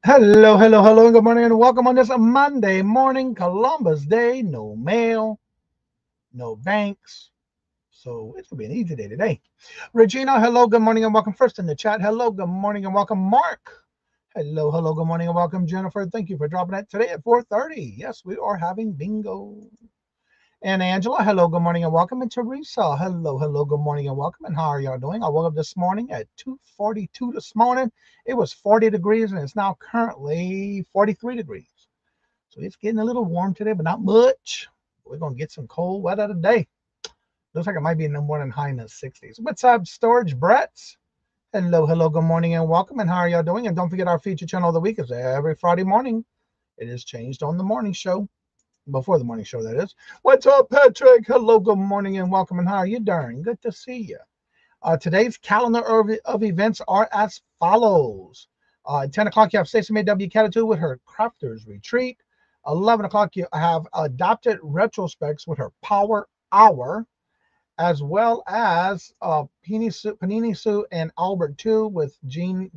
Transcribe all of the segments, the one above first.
Hello, hello, hello, and good morning, and welcome on this Monday morning, Columbus Day. No mail, no banks. So it's going to be an easy day today. Regina, hello, good morning, and welcome. First in the chat, hello, good morning, and welcome. Mark, hello, hello, good morning, and welcome. Jennifer, thank you for dropping it today at 4:30. Yes, we are having bingo. And Angela, hello, good morning, and welcome. And Teresa, hello, hello, good morning, and welcome. And how are y'all doing? I woke up this morning at 2:42 this morning. It was 40 degrees, and it's now currently 43 degrees. So it's getting a little warm today, but not much. We're going to get some cold weather today. Looks like it might be no more than high in the 60s. What's up, Storage Bretts? Hello, hello, good morning, and welcome. And how are y'all doing? And don't forget our feature channel of the week is every Friday morning. It is changed on the morning show. Before the morning show, that is. What's up, Patrick? Hello, good morning, and welcome. And how are you doing? Good to see you. Today's calendar of events are as follows. At 10 o'clock, you have Stacey May W. Catitude with her Crafters Retreat. 11 o'clock, you have Adopted Retrospects with her Power Hour, as well as Panini Sue and Albert 2 with Gina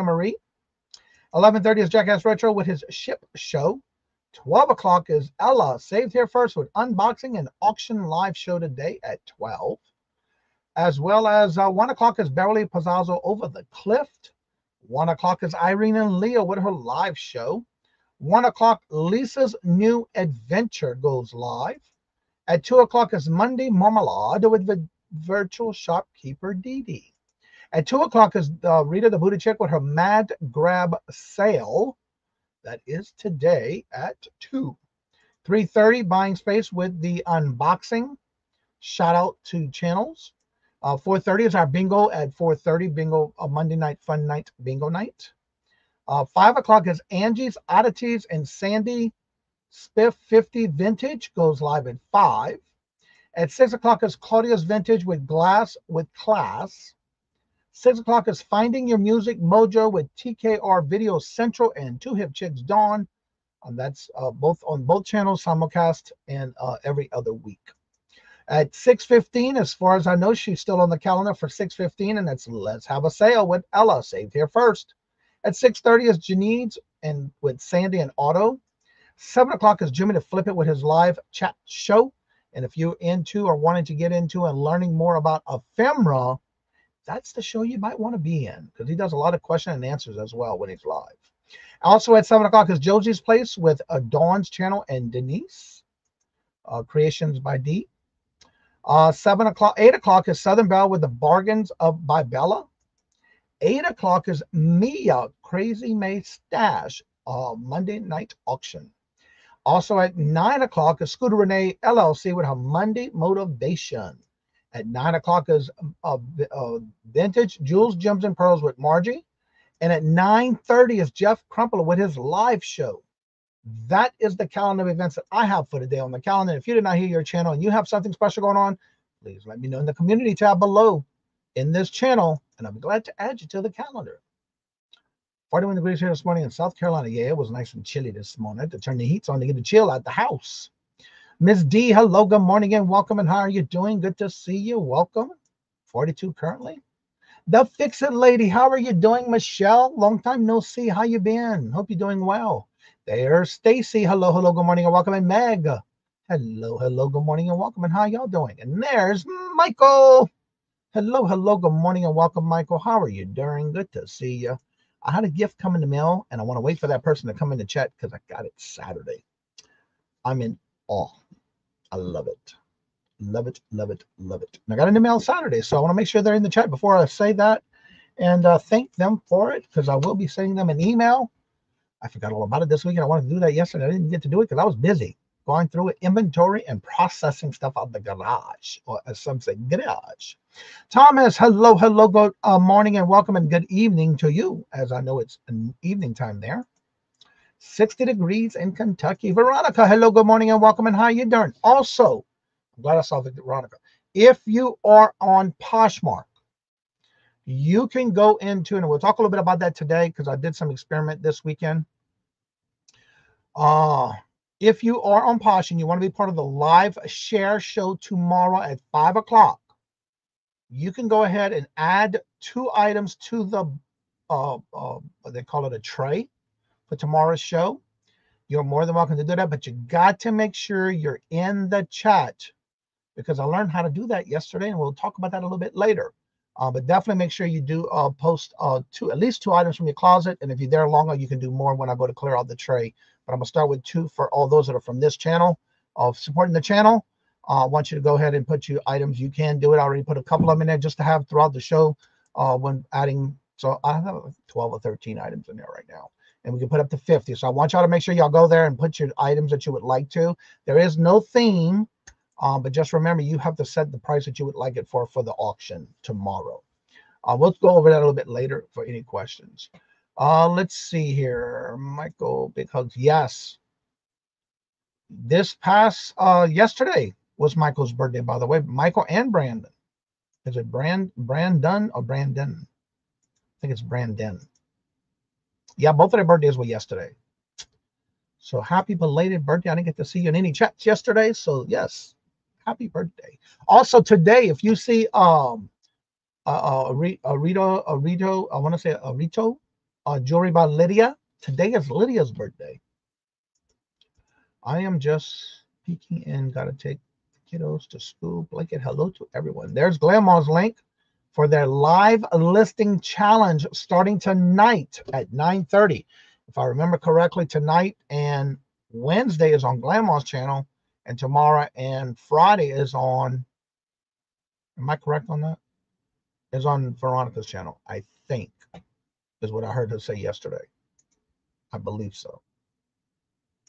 Marie. 11:30 is Jackass Retro with his Ship Show. 12 o'clock is Ella Saved Here First with Unboxing and Auction Live Show today at 12. As well as 1 o'clock is Beverly Pizzazzo Over the Cliff. 1 o'clock is Irene and Leo with her live show. 1 o'clock, Lisa's New Adventure goes live. At 2 o'clock is Monday Marmalade with the virtual shopkeeper Dee Dee. At 2 o'clock is Rita the Booty Chick with her Mad Grab sale. That is today at 2. 3:30, Buying Space with the unboxing. Shout out to channels. 4:30 is our bingo at 4:30. Bingo, a Monday night fun night, bingo night. 5 o'clock is Angie's Oddities and Sandy Spiff 50 Vintage goes live at 5. At 6 o'clock is Claudia's Vintage with Glass with Class. 6 o'clock is Finding Your Music Mojo with TKR Video Central and Two Hip Chicks Dawn. That's both on both channels, simulcast, and every other week. At 6:15, as far as I know, she's still on the calendar for 6:15, and that's Let's Have a Sale with Ella, Saved Here First. At 6:30 is Janine's and with Sandy and Otto. 7 o'clock is Jimmy to Flip It with his live chat show. And if you're into or wanting to get into and learning more about ephemera, that's the show you might want to be in, because he does a lot of question and answers as well when he's live. Also at 7 o'clock is Josie's Place with Dawn's channel and Denise, Creations by D. 8 o'clock is Southern Belle with the Bargains by Bella. 8 o'clock is Mia Crazy May Stash, Monday night auction. Also at 9 o'clock is Scooter Renee LLC with her Monday motivation. At 9 o'clock is Vintage Jewels, Gems, and Pearls with Margie. And at 9:30 is Jeff Crumpler with his live show. That is the calendar of events that I have for today on the calendar. If you did not hear your channel and you have something special going on, please let me know in the community tab below in this channel, and I'll be glad to add you to the calendar. 41 degrees here this morning in South Carolina. Yeah, it was nice and chilly this morning. I had to turn the heat on to get the chill out the house. Miss D, hello, good morning and welcome. And how are you doing? Good to see you. Welcome. 42 currently. The Fix It Lady, how are you doing? Michelle, long time no see. How you been? Hope you're doing well. There's Stacy. Hello, hello, good morning and welcome. And Meg, hello, hello, good morning and welcome. And how y'all doing? And there's Michael. Hello, hello, good morning and welcome, Michael. How are you doing? Good to see you. I had a gift come in the mail, and I want to wait for that person to come in the chat because I got it Saturday. I'm in awe. I love it. Love it, love it, love it. And I got an email Saturday, so I want to make sure they're in the chat before I say that and thank them for it, because I will be sending them an email. I forgot all about it this weekend. I wanted to do that yesterday. I didn't get to do it because I was busy going through inventory and processing stuff out the garage, or as some say, garage. Thomas, hello, hello, good morning and welcome and good evening to you, as I know it's an evening time there. 60 degrees in Kentucky. Veronica, hello, good morning and welcome, and how you doing? Also, I'm glad I saw Veronica. If you are on Poshmark, you can go into, and we'll talk a little bit about that today because I did some experiment this weekend. If you are on Posh and you want to be part of the live share show tomorrow at 5 o'clock, you can go ahead and add 2 items to the, they call it a tray. for tomorrow's show, you're more than welcome to do that. But you got to make sure you're in the chat, because I learned how to do that yesterday, and we'll talk about that a little bit later. But definitely make sure you do post at least two items from your closet. And if you're there longer, you can do more when I go to clear out the tray. But I'm going to start with 2 for all those that are from this channel, supporting the channel. I want you to go ahead and put your items. You can do it. I already put a couple of them in there just to have throughout the show when adding. So I have 12 or 13 items in there right now, and we can put up to 50. So I want y'all to make sure y'all go there and put your items that you would like to. There is no theme. But just remember, you have to set the price that you would like it for the auction tomorrow. We'll go over that a little bit later for any questions. Let's see here. Michael, big hugs. Yes. This past yesterday was Michael's birthday, by the way. Michael and Brandon. Is it Brandon or Brandon? I think it's Brandon. Yeah, both of their birthdays were yesterday. So happy belated birthday. I didn't get to see you in any chats yesterday. So yes. Happy birthday. Also today, if you see Rito, jewelry by Lydia. Today is Lydia's birthday. I am just peeking in. Gotta take the kiddos to school. Blanket hello to everyone. There's Glamour's link for their live listing challenge starting tonight at 9:30. If I remember correctly, tonight and Wednesday is on Glamour's channel. And tomorrow and Friday is on, am I correct on that? Is on Veronica's channel, I think, is what I heard her say yesterday. I believe so.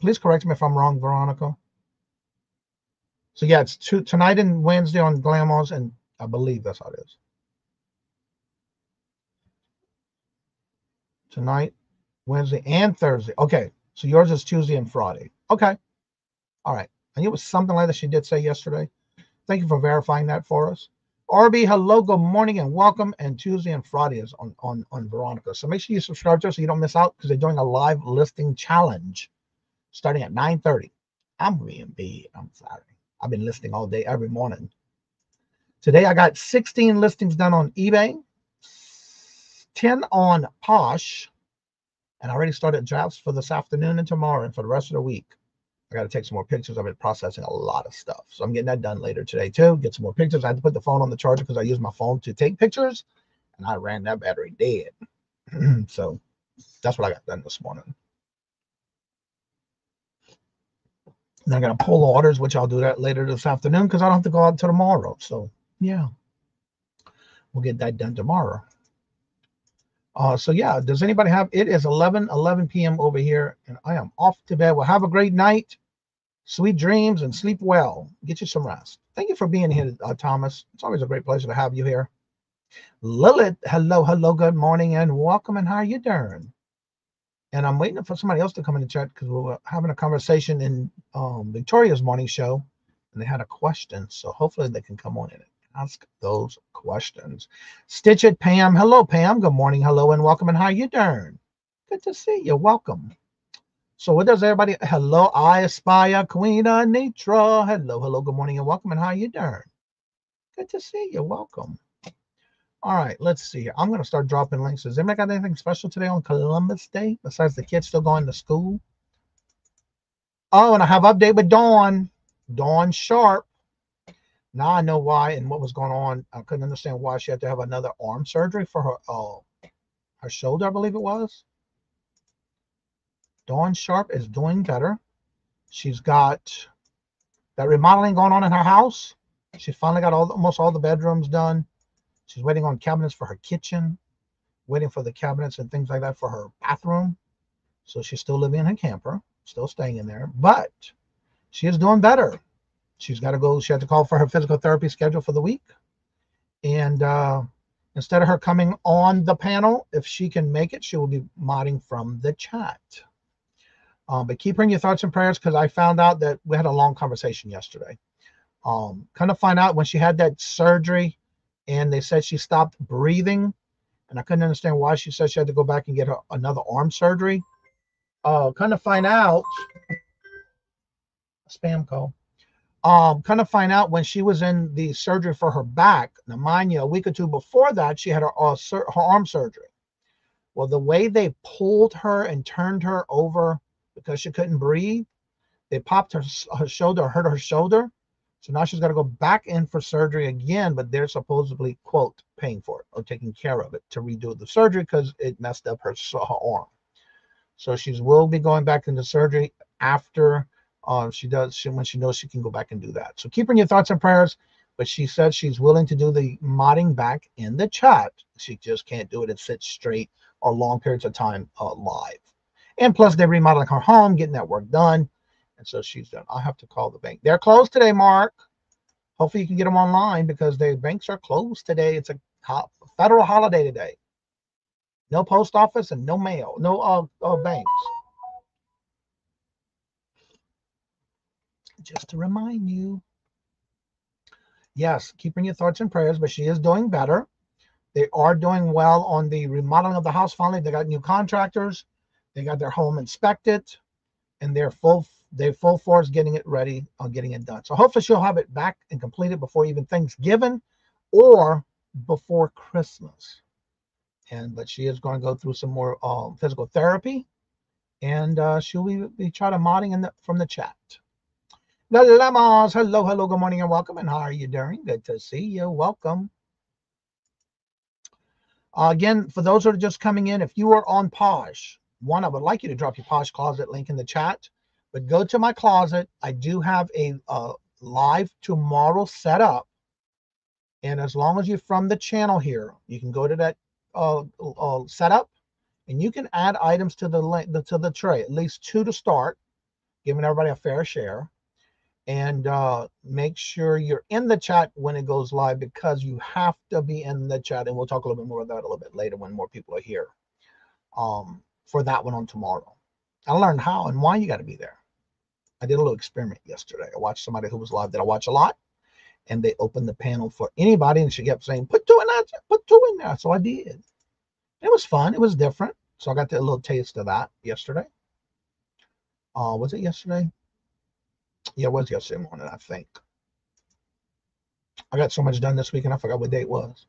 Please correct me if I'm wrong, Veronica. So yeah, it's tonight and Wednesday on Glamour's, and I believe that's how it is. Tonight, Wednesday, and Thursday. Okay, so yours is Tuesday and Friday. Okay, all right. I knew it was something like that she did say yesterday. Thank you for verifying that for us. RB, hello, good morning, and welcome. And Tuesday and Friday is on Veronica. So make sure you subscribe to her so you don't miss out, because they're doing a live listing challenge starting at 9:30. I'm being big. I'm sorry. I've been listing all day, every morning. Today I got 16 listings done on eBay, 10 on Posh, and I already started drafts for this afternoon and tomorrow and for the rest of the week. I got to take some more pictures. I've been processing a lot of stuff. So I'm getting that done later today too. Get some more pictures. I had to put the phone on the charger because I use my phone to take pictures, and I ran that battery dead. So that's what I got done this morning. And I got to pull orders, which I'll do that later this afternoon because I don't have to go out until tomorrow. So yeah, we'll get that done tomorrow. So yeah, does anybody have, it is 11 p.m. over here, and I am off to bed. Well, have a great night, sweet dreams, and sleep well. Get you some rest. Thank you for being here, Thomas. It's always a great pleasure to have you here. Lilith, hello, good morning, and welcome, and how are you doing? And I'm waiting for somebody else to come in the chat because we were having a conversation in Victoria's morning show, and they had a question, so hopefully they can come on in and ask those questions. Stitch It, Pam. Hello, Pam. Good morning. Hello, and welcome. And how you doing? Good to see you. Welcome. So what does everybody? Hello, I Aspire, Queen Anitra. Hello, good morning, and welcome. And how you doing? Good to see you. Welcome. All right, let's see here. I'm going to start dropping links. Does anybody got anything special today on Columbus Day besides the kids still going to school? Oh, and I have an update with Dawn. Dawn Sharp. Now I know why and what was going on. I couldn't understand why she had to have another arm surgery for her shoulder, I believe it was. Dawn Sharp is doing better. She's got that remodeling going on in her house. She finally got almost all the bedrooms done. She's waiting on cabinets for her kitchen, waiting for the cabinets and things like that for her bathroom. So she's still living in her camper, still staying in there, but she is doing better. She's got to go. She had to call for her physical therapy schedule for the week. And instead of her coming on the panel, if she can make it, she will be modding from the chat. But keep her in your thoughts and prayers, because I found out that we had a long conversation yesterday. Kind of find out when she had that surgery and they said she stopped breathing. And I couldn't understand why she said she had to go back and get her another arm surgery. Kind of find out. Spam call. Kind of find out when she was in the surgery for her back. Now, mind you, a week or two before that, she had her arm surgery. Well, the way they pulled her and turned her over because she couldn't breathe, they popped her shoulder, hurt her shoulder. So now she's got to go back in for surgery again, but they're supposedly, quote, paying for it or taking care of it to redo the surgery because it messed up her arm. So she will be going back into surgery after when she knows she can go back and do that. So keep in your thoughts and prayers. But she said she's willing to do the modding back in the chat. She just can't do it and sit straight or long periods of time live. And plus, they're remodeling her home, getting that work done. And so she's done. I'll have to call the bank. They're closed today, Mark. Hopefully you can get them online because the banks are closed today. It's a federal holiday today. No post office and no mail. No banks. Just to remind you. Yes, keeping your thoughts and prayers, but she is doing better. They are doing well on the remodeling of the house. Finally, they got new contractors. They got their home inspected, and they're full force getting it ready, getting it done. So hopefully she'll have it back and completed before even Thanksgiving or before Christmas. But she is going to go through some more physical therapy, and she'll be trying to modding from the chat. The Lemons, hello, good morning and welcome. And how are you doing? Good to see you. Welcome. Again, for those that are just coming in, if you are on Posh, I would like you to drop your Posh Closet link in the chat. But go to my closet. I do have a live tomorrow set up. And as long as you're from the channel here, you can go to that setup, and you can add items to the tray, at least 2 to start, giving everybody a fair share. And make sure you're in the chat when it goes live, because you have to be in the chat. And we'll talk a little bit more about that a little bit later when more people are here for that one on tomorrow. I learned how and why you got to be there. I did a little experiment yesterday. I watched somebody who was live that I watch a lot, and they opened the panel for anybody, and she kept saying, put 2 in there, put 2 in there. So I did. It was fun. It was different. So I got a little taste of that yesterday. Was it yesterday? Yeah, it was yesterday morning, I think. I got so much done this week, and I forgot what day it was.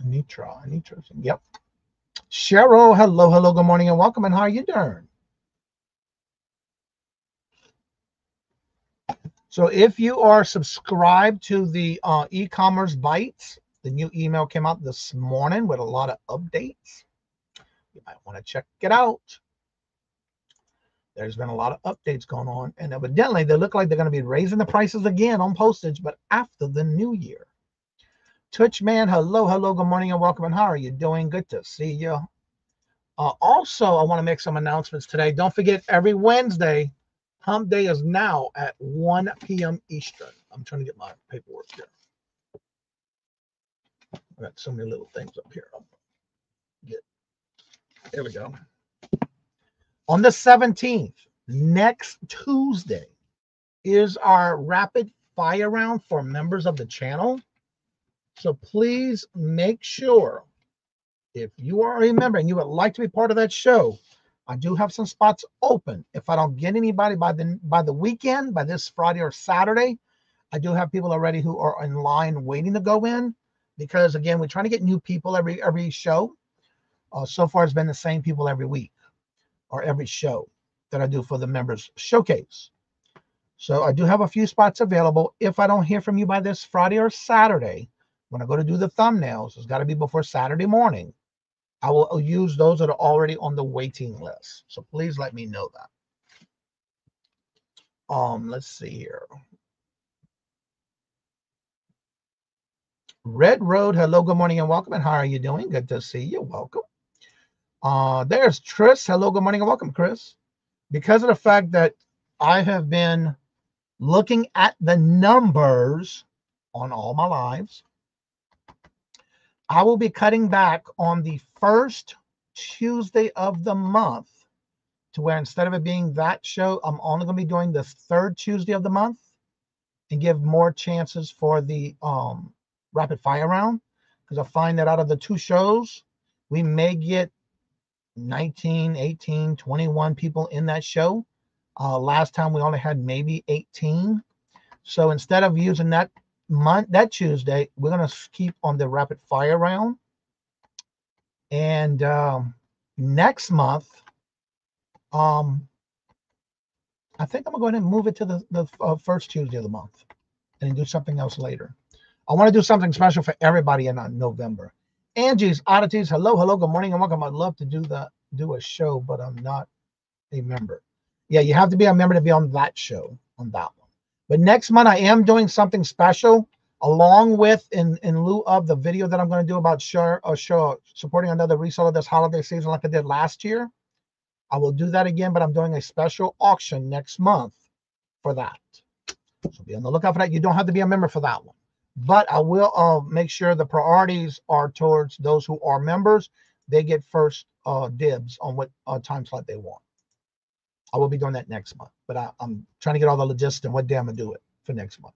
Anitra. Yep. Cheryl, hello, good morning and welcome. And how are you doing? So if you are subscribed to the e-commerce bites, the new email came out this morning with a lot of updates. You might want to check it out. There's been a lot of updates going on, and evidently they look like they're going to be raising the prices again on postage, but after the new year. Touchman, hello, good morning and welcome. And how are you doing? Good to see you. Also, I want to make some announcements today. Don't forget, every Wednesday, Hump Day is now at 1 p.m. Eastern. I'm trying to get my paperwork here. I got so many little things up here. There we go. On the 17th, next Tuesday, is our rapid fire round for members of the channel. So please make sure, if you are a member and you would like to be part of that show, I do have some spots open. If I don't get anybody by the weekend, by this Friday or Saturday, I do have people already who are in line waiting to go in, because again, we're trying to get new people every show. So far, it's been the same people every week or every show that I do for the members showcase. So I do have a few spots available. If I don't hear from you by this Friday or Saturday, when I go to do the thumbnails, it's got to be before Saturday morning, I will use those that are already on the waiting list. So please let me know that. Let's see here. Red Road, hello, good morning and welcome. And how are you doing? Good to see you. Welcome. There's Tris. Hello, good morning and welcome, Chris. Because of the fact that I have been looking at the numbers on all my lives, I will be cutting back on the first Tuesday of the month, to where instead of it being that show, I'm only going to be doing the third Tuesday of the month, and give more chances for the rapid fire round, because I find that out of the 2 shows, we may get 19, 18, 21 people in that show. Last time we only had maybe 18. So instead of using that that Tuesday, we're going to keep on the rapid fire round. And next month, I think I'm going to go ahead and move it to the first Tuesday of the month and do something else later. I want to do something special for everybody in November. Angie's Oddities, hello, good morning and welcome. I'd love to do a show, but I'm not a member. Yeah, you have to be a member to be on that show, on that one. But next month, I am doing something special along with, in lieu of the video that I'm going to do about supporting another reseller this holiday season like I did last year. I will do that again, but I'm doing a special auction next month for that. So be on the lookout for that. You don't have to be a member for that one. But I will make sure the priorities are towards those who are members. They get first dibs on what time slot they want. I will be doing that next month. But I'm trying to get all the logistics and what day I'm going to do it for next month.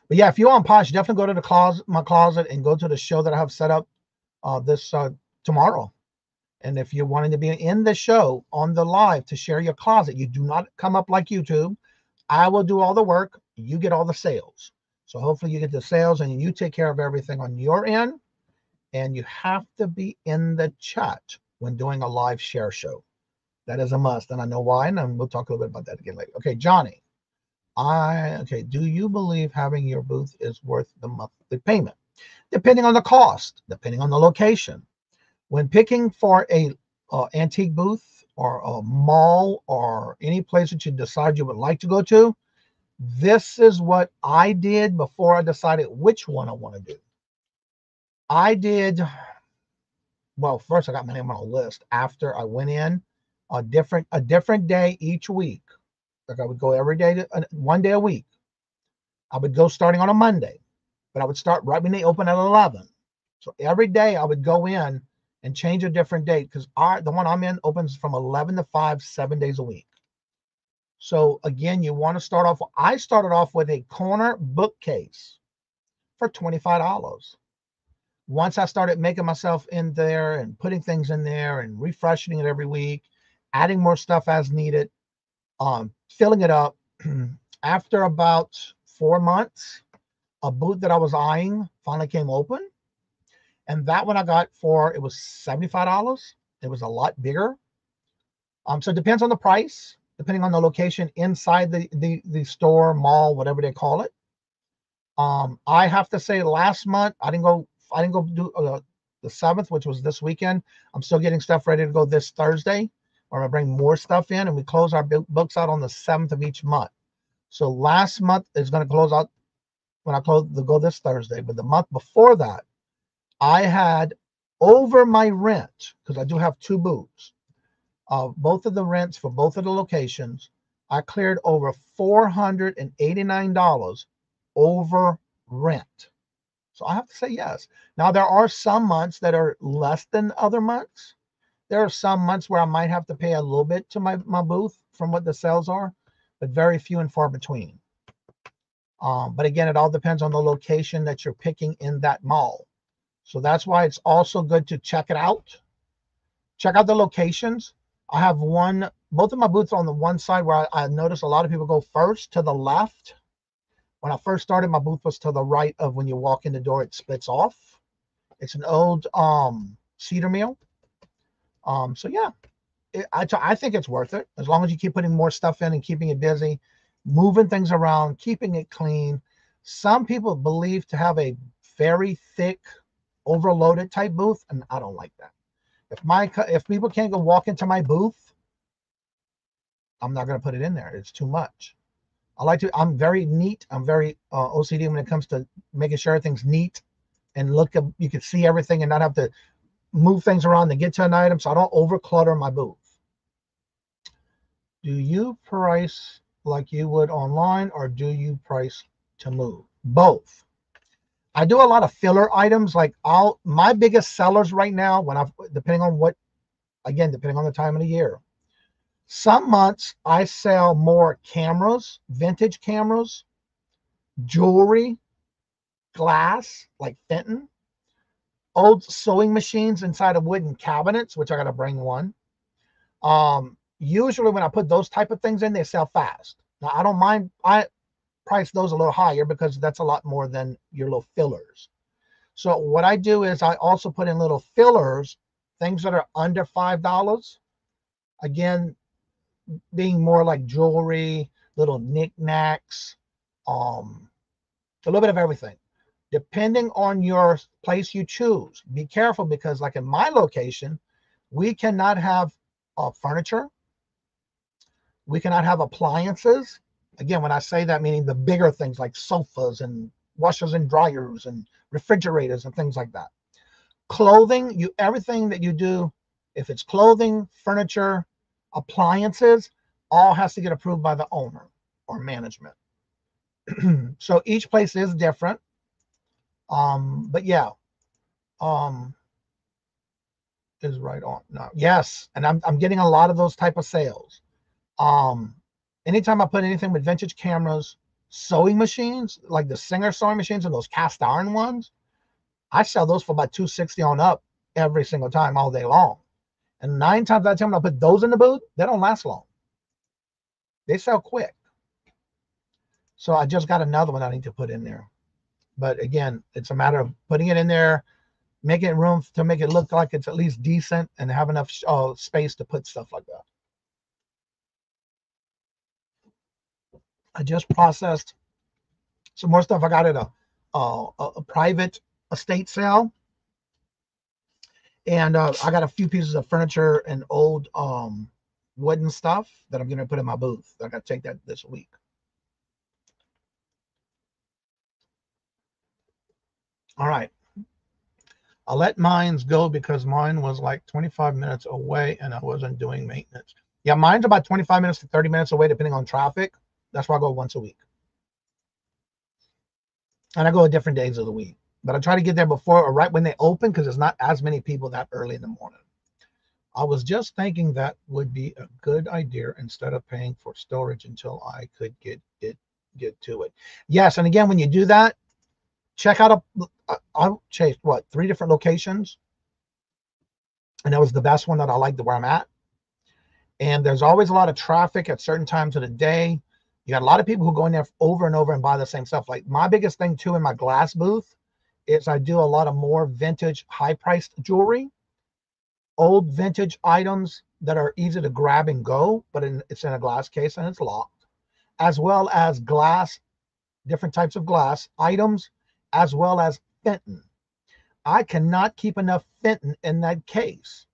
But yeah, if you're on Posh, definitely go to my closet and go to the show that I have set up this tomorrow. And if you're wanting to be in the show on the live to share your closet, you do not come up like YouTube. I will do all the work. You get all the sales. So hopefully you get the sales and you take care of everything on your end. And you have to be in the chat when doing a live share show. That is a must. And I know why. And we'll talk a little bit about that again later. Okay, Johnny. Do you believe having your booth is worth the monthly payment? Depending on the cost, depending on the location. When picking for a antique booth or a mall or any place that you decide you would like to go to, this is what I did before I decided which one I want to do. Well, first I got my name on a list after I went in a different day each week. Like I would go every day, one day a week. I would go starting on a Monday, but I would start right when they open at 11. So every day I would go in and change a different date because the one I'm in opens from 11 to 5, 7 days a week. So again, you want to start off. I started off with a corner bookcase for $25. Once I started making myself in there and putting things in there and refreshing it every week, adding more stuff as needed, filling it up. After about 4 months, a booth that I was finally came open. And that one I got it was $75. It was a lot bigger. So it depends on the price, depending on the location inside the store, mall, whatever they call it. I have to say last month, I didn't go do the 7th, which was this weekend. I'm still getting stuff ready to go this Thursday. We're going to bring more stuff in, and we close our books out on the 7th of each month. So last month is going to close out when I go this Thursday. But the month before that, I had over my rent, because I do have 2 booths, both of the rents for both of the locations, I cleared over $489 over rent. So I have to say yes. Now, there are some months that are less than other months. There are some months where I might have to pay a little bit to my booth from what the sales are, but very few and far between. But again, it all depends on the location that you're picking in that mall. So that's why it's also good to check it out. Check out the locations. I have both of my booths on the one side where I notice a lot of people go first to the left. When I first started, my booth was to the right of when you walk in the door, it splits off. It's an old cedar mill. So yeah, I think it's worth it as long as you keep putting more stuff in and keeping it busy, moving things around, keeping it clean. Some people believe to have a very thick, overloaded type booth, and I don't like that. If people can't go walk into my booth, I'm not going to put it in there. It's too much. I'm very neat. I'm very OCD when it comes to making sure everything's neat and you can see everything and not have to move things around to get to an item, so I don't overclutter my booth. Do you price like you would online, or do you price to move? Both. I do a lot of filler items. Like my biggest sellers right now, depending on the time of the year. Some months I sell more cameras, vintage cameras, jewelry, glass, like Fenton, old sewing machines inside of wooden cabinets, which I got to bring one. Usually when I put those type of things in, they sell fast. Now I don't mind. price those a little higher because that's a lot more than your little fillers. So what I do is I also put in little fillers, things that are under $5. Again, being more like jewelry, little knickknacks, a little bit of everything. Depending on your place you choose, be careful because like in my location, we cannot have furniture. We cannot have appliances. Again, when I say that, meaning the bigger things like sofas and washers and dryers and refrigerators and things like that. Clothing, everything that you do, if it's clothing, furniture, appliances, all has to get approved by the owner or management. So each place is different. But yeah, is right on. No, yes, and I'm getting a lot of those type of sales. Anytime I put anything with vintage cameras, sewing machines, like the Singer sewing machines and those cast iron ones, I sell those for about $260 on up every single time, all day long. And 9 times out of 10, when I put those in the booth, they don't last long. They sell quick. So I just got another one I need to put in there. But again, it's a matter of putting it in there, making room to make it look like it's at least decent and have enough space to put stuff like that. I just processed some more stuff I got at a private estate sale. And I got a few pieces of furniture and old wooden stuff that I'm going to put in my booth. I got to take that this week. All right. I'll let mine go because mine was like 25 minutes away and I wasn't doing maintenance. Yeah, mine's about 25 minutes to 30 minutes away, depending on traffic. That's why I go once a week. And I go at different days of the week. But I try to get there before or right when they open because there's not as many people that early in the morning. I was just thinking that would be a good idea instead of paying for storage until I could get to it. Yes, and again, when you do that, check out I'll chase 3 different locations. And that was the best one that I liked where I'm at. And there's always a lot of traffic at certain times of the day. You got a lot of people who go in there over and over and buy the same stuff. Like my biggest thing too in my glass booth is I do a lot of more vintage, high-priced jewelry, old vintage items that are easy to grab and go, but it's in a glass case and it's locked, as well as glass, different types of glass items, as well as Fenton. I cannot keep enough Fenton in that case.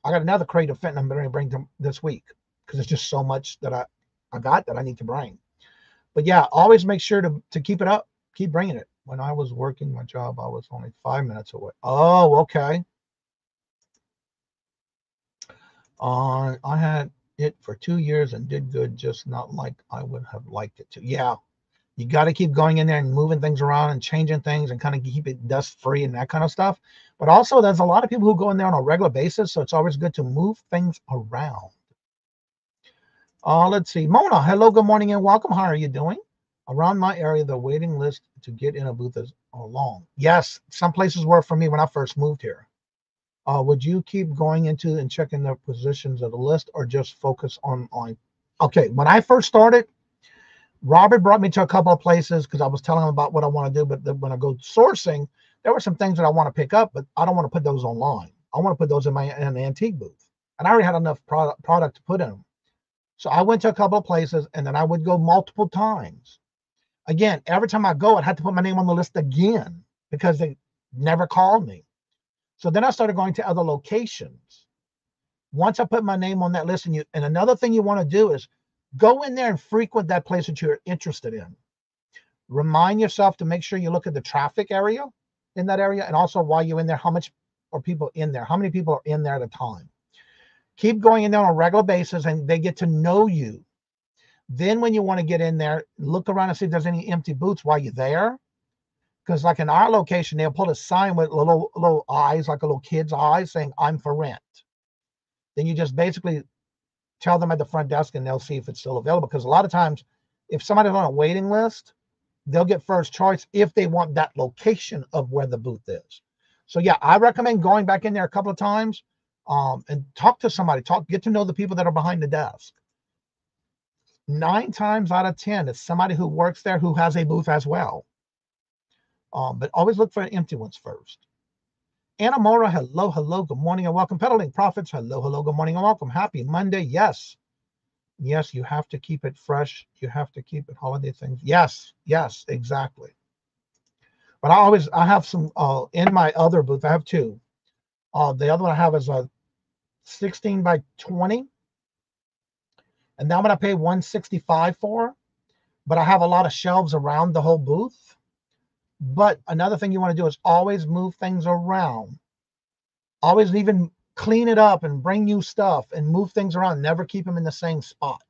I got another crate of Fenton I'm going to bring to this week because it's just so much that I got that I need to bring. But yeah, always make sure to keep it up, keep bringing it. When I was working my job, I was only 5 minutes away. Oh, okay. I had it for 2 years and did good, just not like I would have liked it to. Yeah, you got to keep going in there and moving things around and changing things and kind of keep it dust free and that kind of stuff. But also, there's a lot of people who go in there on a regular basis, so it's always good to move things around. Let's see. Mona, hello, good morning, and welcome. How are you doing? Around my area, the waiting list to get in a booth is long. Yes, some places were for me when I first moved here. Would you keep going into and checking the positions of the list or just focus on? Okay, when I first started, Robert brought me to a couple of places because I was telling him about what I want to do. But when I go sourcing, there were some things that I want to pick up, but I don't want to put those online. I want to put those in an antique booth. And I already had enough product to put in them. So I went to a couple of places and then I would go multiple times. Again, every time I go, I had to put my name on the list again because they never called me. So then I started going to other locations. Once I put my name on that list, and another thing you want to do is go in there and frequent that place that you're interested in. Remind yourself to make sure you look at the traffic area in that area, and also while you're in there, how much are people in there? How many people are in there at a time? Keep going in there on a regular basis, and they get to know you. Then when you want to get in there, look around and see if there's any empty booths while you're there. Because like in our location, they'll put a sign with little eyes, like a little kid's eyes, saying, I'm for rent. Then you just basically tell them at the front desk and they'll see if it's still available. Because a lot of times, if somebody's on a waiting list, they'll get first choice if they want that location of where the booth is. So yeah, I recommend going back in there a couple of times and talk to somebody, get to know the people that are behind the desk. 9 times out of 10, it's somebody who works there who has a booth as well. But always look for empty ones first. Anna Mora, hello, good morning and welcome. Peddling Profits, hello, good morning and welcome. Happy Monday. Yes, you have to keep it fresh. You have to keep it holiday things. Yes, exactly. But I have some in my other booth. I have 2. The other one I have is a 16 by 20. And that one I pay $165 for. But I have a lot of shelves around the whole booth. But another thing you want to do is always move things around. Always even clean it up and bring new stuff and move things around. Never keep them in the same spot.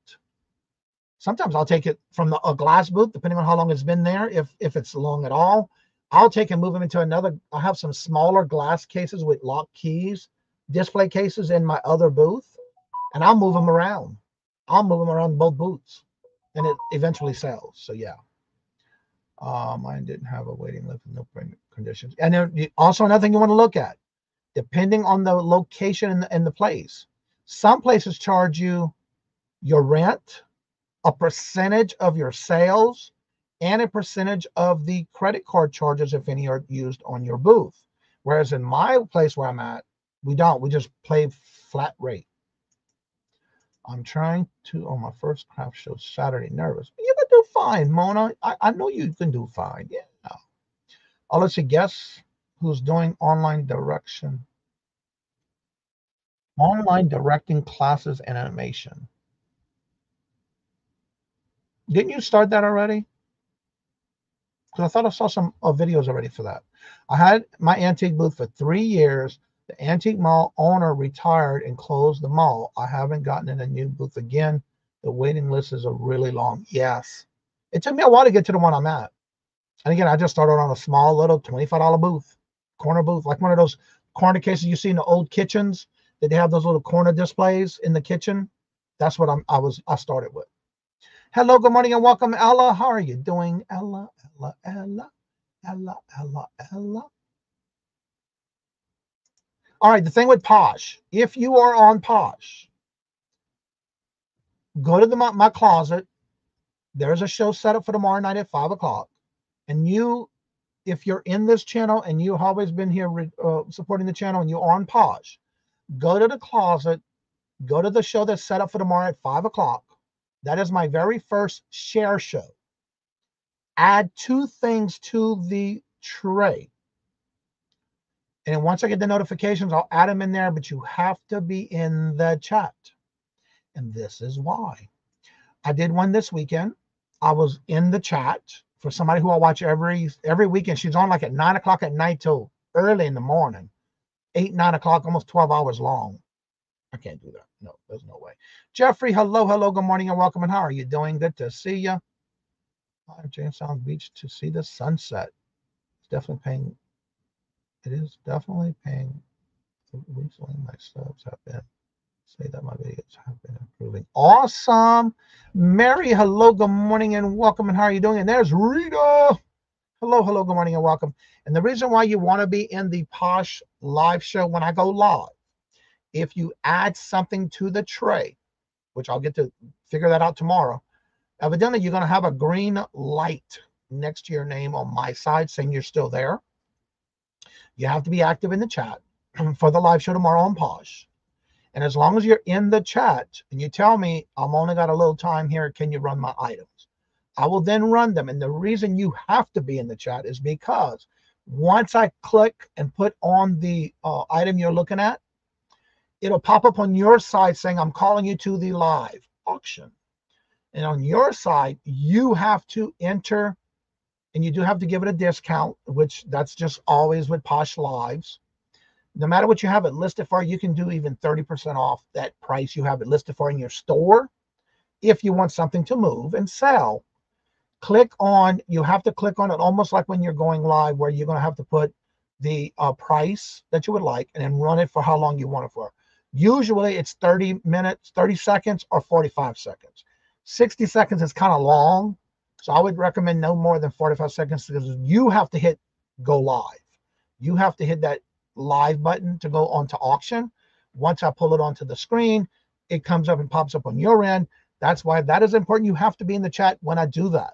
Sometimes I'll take it from a glass booth, depending on how long it's been there. If it's long at all, I'll take and move them into another. I have some smaller glass cases with lock keys, display cases in my other booth, and I'll move them around. I'll move them around both booths, and it eventually sells. So yeah. Mine didn't have a waiting list with no payment conditions. And then also another thing you want to look at, depending on the location and the place. Some places charge you your rent, a percentage of your sales, and a percentage of the credit card charges if any are used on your booth. Whereas in my place where I'm at, we don't. We just play flat rate. I'm trying to, on my first craft show Saturday, nervous. You can do fine, Mona. I know you can do fine. Yeah. Let's see, guess who's doing online directing classes and animation. Didn't you start that already? Because I thought I saw some videos already for that. I had my antique booth for 3 years. The antique mall owner retired and closed the mall. I haven't gotten in a new booth again. The waiting list is really long. Yes. It took me a while to get to the one I'm at. And again, I just started on a small little $25 booth, corner booth, like one of those corner cases you see in the old kitchens, that they have those little corner displays in the kitchen. That's what I started with. Hello, good morning and welcome, Ella. How are you doing, Ella? All right, the thing with Posh, if you are on Posh, go to my closet. There's a show set up for tomorrow night at 5 o'clock. And if you're in this channel and you've always been here supporting the channel and you're on Posh, go to the closet, go to the show that's set up for tomorrow at 5 o'clock. That is my very first share show. Add 2 things to the tray. And once I get the notifications, I'll add them in there, but you have to be in the chat. And this is why. I did one this weekend. I was in the chat for somebody who I watch every weekend. She's on like at 9 o'clock at night till early in the morning. 8, 9 o'clock, almost 12 hours long. I can't do that. No, there's no way. Jeffrey, hello, good morning and welcome. And how are you doing? Good to see you. Jamestown Beach to see the sunset. It's definitely paying. It is definitely paying. Recently, my subs have been say that my videos have been improving. Awesome. Mary, hello, good morning and welcome. And how are you doing? And there's Rita. Hello, good morning and welcome. And the reason why you want to be in the Posh live show when I go live, if you add something to the tray, which I'll get to figure that out tomorrow, evidently you're going to have a green light next to your name on my side saying you're still there. You have to be active in the chat for the live show tomorrow on Posh. And as long as you're in the chat and you tell me, I'm only got a little time here, can you run my items? I will then run them. And the reason you have to be in the chat is because once I click and put on the item you're looking at, it'll pop up on your side saying, I'm calling you to the live auction. And on your side, you have to enter, and you do have to give it a discount, which that's just always with Posh Lives. No matter what you have it listed for, you can do even 30% off that price you have it listed for in your store. If you want something to move and sell, you have to click on it almost like when you're going live, where you're going to have to put the price that you would like and then run it for how long you want it for. Usually it's 30 minutes, 30 seconds, or 45 seconds. 60 seconds is kind of long. So I would recommend no more than 45 seconds because you have to hit go live. You have to hit that live button to go onto auction. Once I pull it onto the screen, it comes up and pops up on your end. That's why that is important. You have to be in the chat when I do that.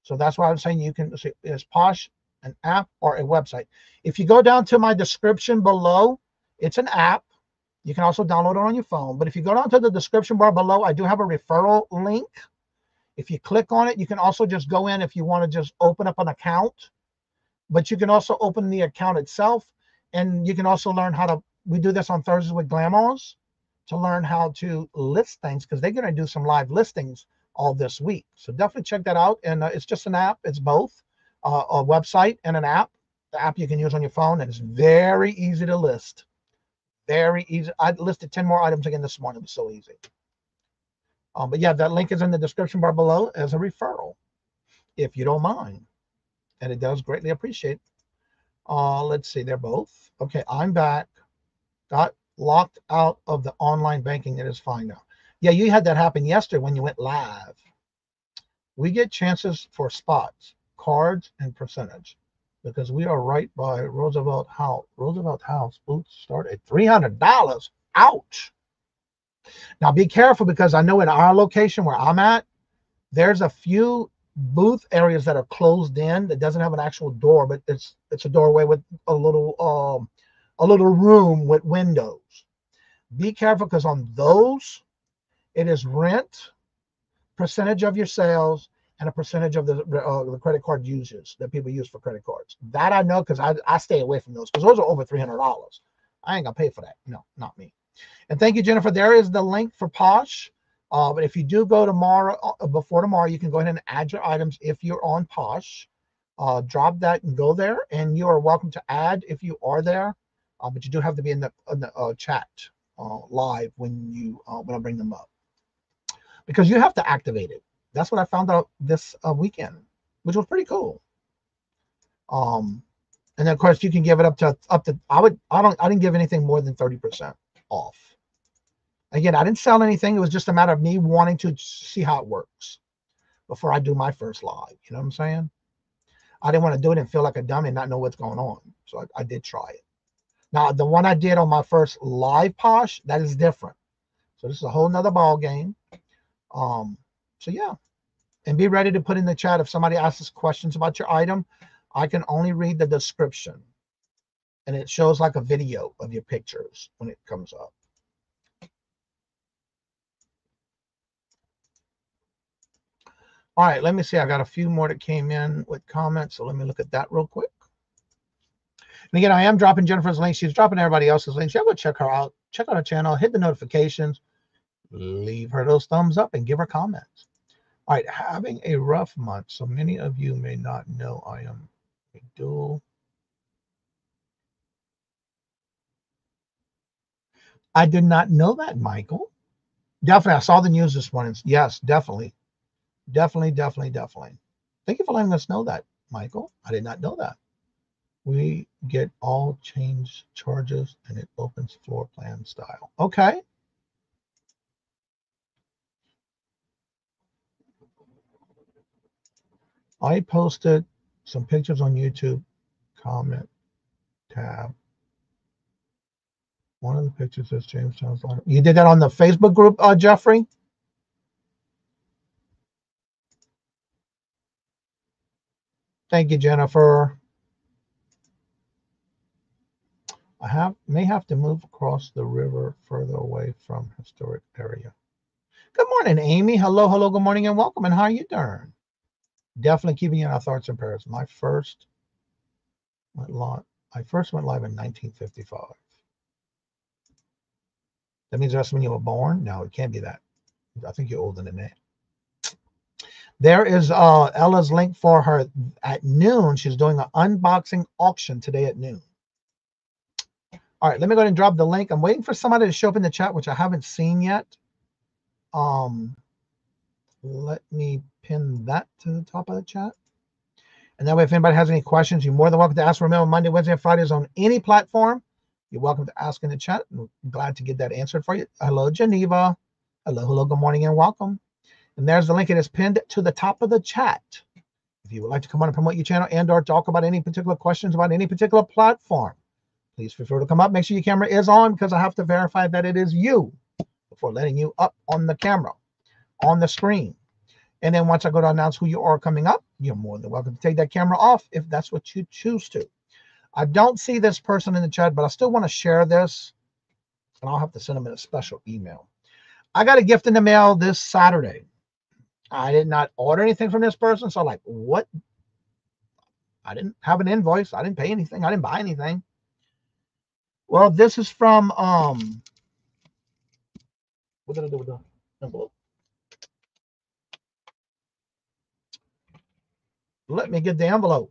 So that's why I'm saying you can see, is Posh an app or a website? If you go down to my description below, it's an app. You can also download it on your phone. But if you go down to the description bar below, I do have a referral link. If you click on it, you can also just go in if you want to just open up an account. But you can also open the account itself. And you can also learn how to, we do this on Thursdays with Glamours, to learn how to list things, because they're going to do some live listings all this week. So definitely check that out. And it's just an app. It's both a website and an app. The app you can use on your phone, and it's very easy to list. Very easy. I listed 10 more items again this morning. It was so easy. But yeah, that link is in the description bar below as a referral, if you don't mind. And it does greatly appreciate. Let's see, they're both. Okay, I'm back. Got locked out of the online banking. It is fine now. Yeah, you had that happen yesterday when you went live. We get chances for spots, cards, and percentage because we are right by Roosevelt House. Roosevelt House booths start at $300. Ouch. Now be careful, because I know in our location where I'm at, there's a few booth areas that are closed in that doesn't have an actual door, but it's a doorway with a little room with windows. Be careful, because on those, it is rent, percentage of your sales, and a percentage of the credit card users that people use for credit cards. That I know, because I stay away from those, because those are over $300. I ain't gonna pay for that. No, not me. And thank you, Jennifer. There is the link for Posh. But if you do go tomorrow, before tomorrow, you can go ahead and add your items if you're on Posh. Drop that and go there, and you are welcome to add if you are there. But you do have to be in the chat live when I bring them up, because you have to activate it. That's what I found out this weekend, which was pretty cool. And then of course you can give it up to I didn't give anything more than 30% off. Again, I didn't sell anything. It was just a matter of me wanting to see how it works before I do my first live. You know what I'm saying? I didn't want to do it and feel like a dummy and not know what's going on. So I did try it. Now, the one I did on my first live Posh, that is different. So this is a whole nother ball game. So yeah. And be ready to put in the chat if somebody asks questions about your item. I can only read the description. And it shows like a video of your pictures when it comes up. All right, let me see. I got a few more that came in with comments, so let me look at that real quick. And again, I am dropping Jennifer's link. She's dropping everybody else's links. You go check her out. Check out her channel. Hit the notifications. Leave her those thumbs up and give her comments. All right, having a rough month. So many of you may not know I am a dual. I did not know that, Michael. Definitely, I saw the news this morning. Yes, definitely. Definitely. Thank you for letting us know that, Michael. I did not know that. We get all change charges and it opens floor plan style. Okay. I posted some pictures on YouTube, comment tab. One of the pictures says Jamestown's line. You did that on the Facebook group, Jeffrey? Thank you, Jennifer. I may have to move across the river further away from historic area. Good morning, Amy. Hello, good morning, and welcome. And how are you doing? Definitely keeping you in our thoughts and prayers. I first went live in 1955. That means that's when you were born? No, it can't be that. I think you're older than that. There is Ella's link for her at noon. She's doing an unboxing auction today at noon. All right, let me go ahead and drop the link. I'm waiting for somebody to show up in the chat, which I haven't seen yet. Let me pin that to the top of the chat. And that way, if anybody has any questions, you're more than welcome to ask. Remember, Monday, Wednesday, and Fridays on any platform. You're welcome to ask in the chat. I'm glad to get that answered for you. Hello, Geneva. Hello, good morning, and welcome. And there's the link. It is pinned to the top of the chat. If you would like to come on and promote your channel and or talk about any particular questions about any particular platform, please feel free to come up. Make sure your camera is on because I have to verify that it is you before letting you up on the camera. on the screen. And then once I go to announce who you are coming up, you're more than welcome to take that camera off if that's what you choose to. I don't see this person in the chat, but I still want to share this. And I'll have to send them in a special email. I got a gift in the mail this Saturday. I did not order anything from this person. So I'm like, what? I didn't have an invoice. I didn't pay anything. I didn't buy anything. Well, this is from, what did I do with the envelope? Let me get the envelope.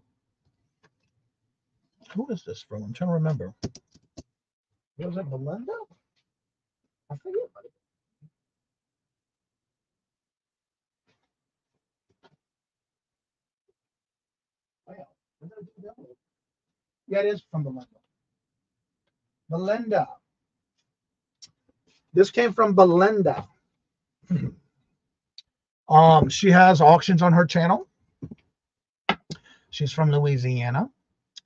Who is this from? I'm trying to remember. Was it Melinda? I forget. Yeah, it is from Belinda. Belinda. This came from Belinda. She has auctions on her channel. She's from Louisiana.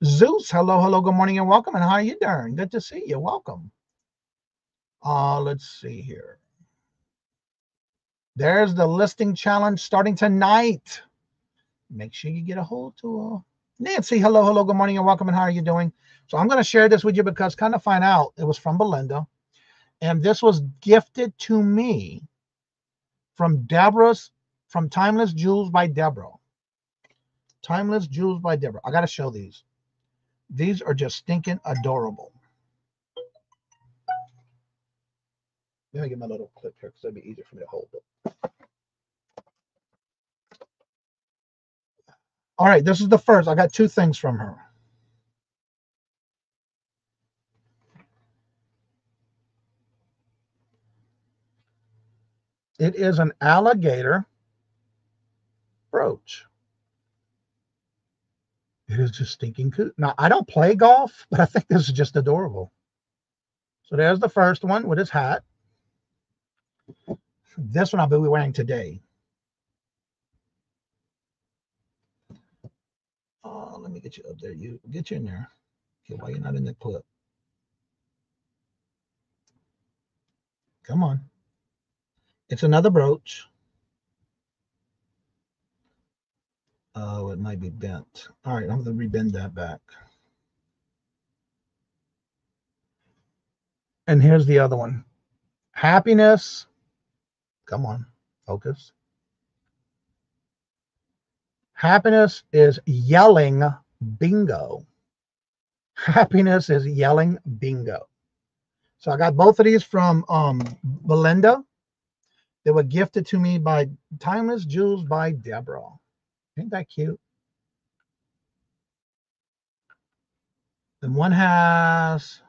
Zeus, hello, good morning and welcome. And how are you doing? Good to see you. Welcome. Let's see here. There's the listing challenge starting tonight. Make sure you get a hold to Nancy. Hello, good morning and welcome. And how are you doing? So I'm going to share this with you because kind of find out it was from Belinda. And this was gifted to me from from Timeless Jewels by Deborah. Timeless Jewels by Deborah. I got to show these. These are just stinking adorable. Let me get my little clip here because it'd be easier for me to hold it. All right, this is the first. I got two things from her. It is an alligator brooch. It is just stinking cool. Now, I don't play golf, but I think this is just adorable. So there's the first one with his hat. This one I'll be wearing today. Let me get you up there. You get you in there. Okay, why you're not in the clip? Come on. It's another brooch. Oh, it might be bent. All right, I'm going to rebend that back. And here's the other one. Happiness. Come on, focus. Happiness is yelling bingo. Happiness is yelling bingo. So I got both of these from Belinda. They were gifted to me by Timeless Jewels by Deborah. Ain't that cute? And one has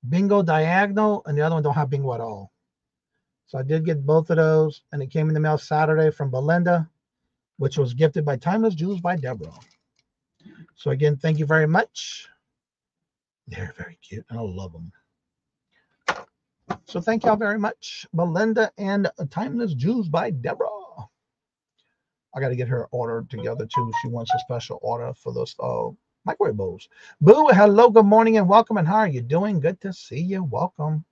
bingo diagonal, and the other one don't have bingo at all. So I did get both of those, and it came in the mail Saturday from Belinda, which was gifted by Timeless Jewels by Deborah. So again, thank you very much. They're very cute. I love them. So thank y'all very much, Belinda and Timeless Jewels by Deborah. I got to get her order together too. She wants a special order for those microwave bowls. Boo, hello, good morning and welcome. And how are you doing? Good to see you. Welcome.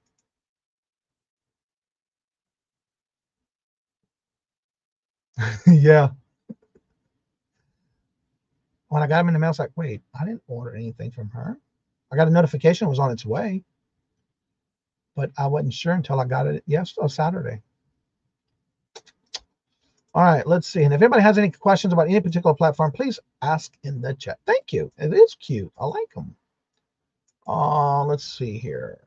Yeah. When I got them in the mail, I was like, wait, I didn't order anything from her. I got a notification it was on its way, but I wasn't sure until I got it Saturday. All right, let's see. And if anybody has any questions about any particular platform, please ask in the chat. Thank you. It is cute. I like them. Let's see here.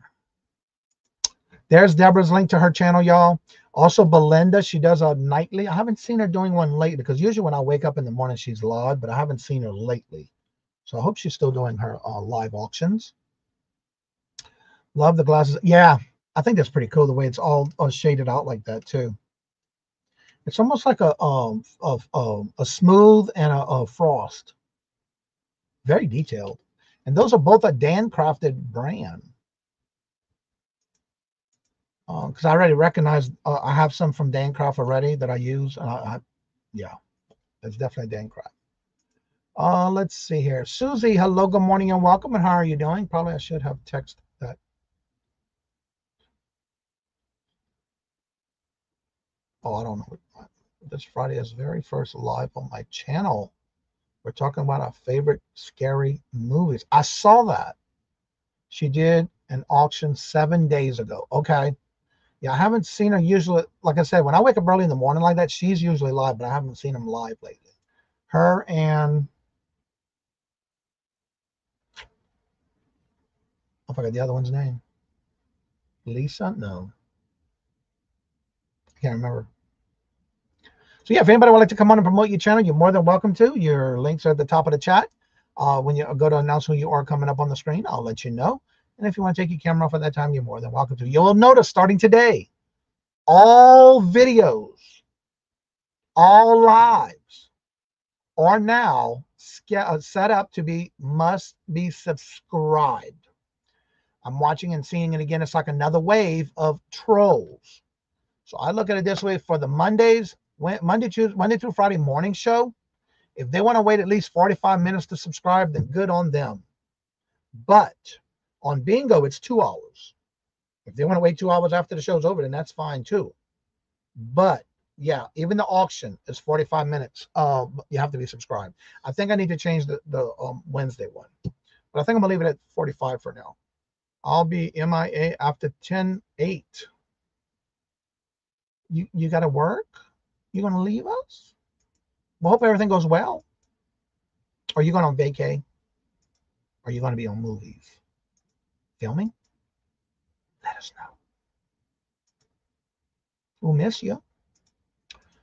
There's Deborah's link to her channel, y'all. Also, Belinda, she does a nightly. I haven't seen her doing one lately because usually when I wake up in the morning, she's live, but I haven't seen her lately. So I hope she's still doing her live auctions. Love the glasses. Yeah, I think that's pretty cool the way it's all shaded out like that too. It's almost like a smooth and a frost. Very detailed. And those are both a Dan-crafted brand. Because I already recognize I have some from Dancraft already that I use. Yeah, it's definitely Dancraft. Let's see here. Susie, hello, good morning and welcome. And how are you doing? Probably I should have text that. Oh, I don't know. This Friday is very first live on my channel. We're talking about our favorite scary movies. I saw that. She did an auction 7 days ago. Okay. Yeah, I haven't seen her usually. Like I said, when I wake up early in the morning like that, she's usually live, but I haven't seen them live lately. Her and I forgot the other one's name. Lisa? No, I can't remember. So yeah, if anybody would like to come on and promote your channel, you're more than welcome to. Your links are at the top of the chat. When you go to announce who you are coming up on the screen, I'll let you know. And if you want to take your camera off at that time, you're more than welcome to. You'll notice starting today, all videos, all lives are now set up to be must be subscribed. I'm watching and seeing it again. It's like another wave of trolls. So I look at it this way: for the Monday through Friday morning show, if they want to wait at least 45 minutes to subscribe, then good on them. But on bingo, it's 2 hours. If they want to wait 2 hours after the show's over, then that's fine too. But yeah, even the auction is 45 minutes. You have to be subscribed. I think I need to change the Wednesday one, but I think I'm gonna leave it at 45 for now. I'll be MIA after 10/8. You got to work? You gonna leave us? Well, hope everything goes well. Are you going on vacay? Are you going to be on movies? Filming? Let us know. We'll miss you.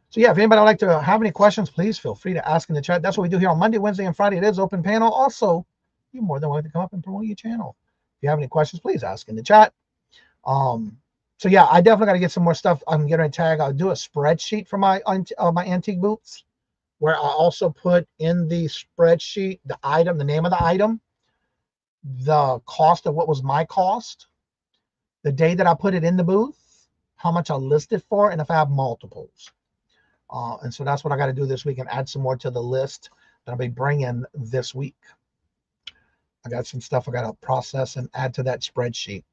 So yeah, if anybody would like to have any questions, please feel free to ask in the chat. That's what we do here on Monday, Wednesday, and Friday. It is open panel. Also, you're more than welcome to come up and promote your channel. If you have any questions, please ask in the chat. So yeah, I definitely got to get some more stuff. I'm getting a tag. I'll do a spreadsheet for my antique boots, where I also put in the spreadsheet the item, the name of the item, the cost of what was my cost, the day that I put it in the booth, how much I listed for, and if I have multiples. And so that's what I got to do this week and add some more to the list that I'll be bringing this week. I got some stuff I got to process and add to that spreadsheet.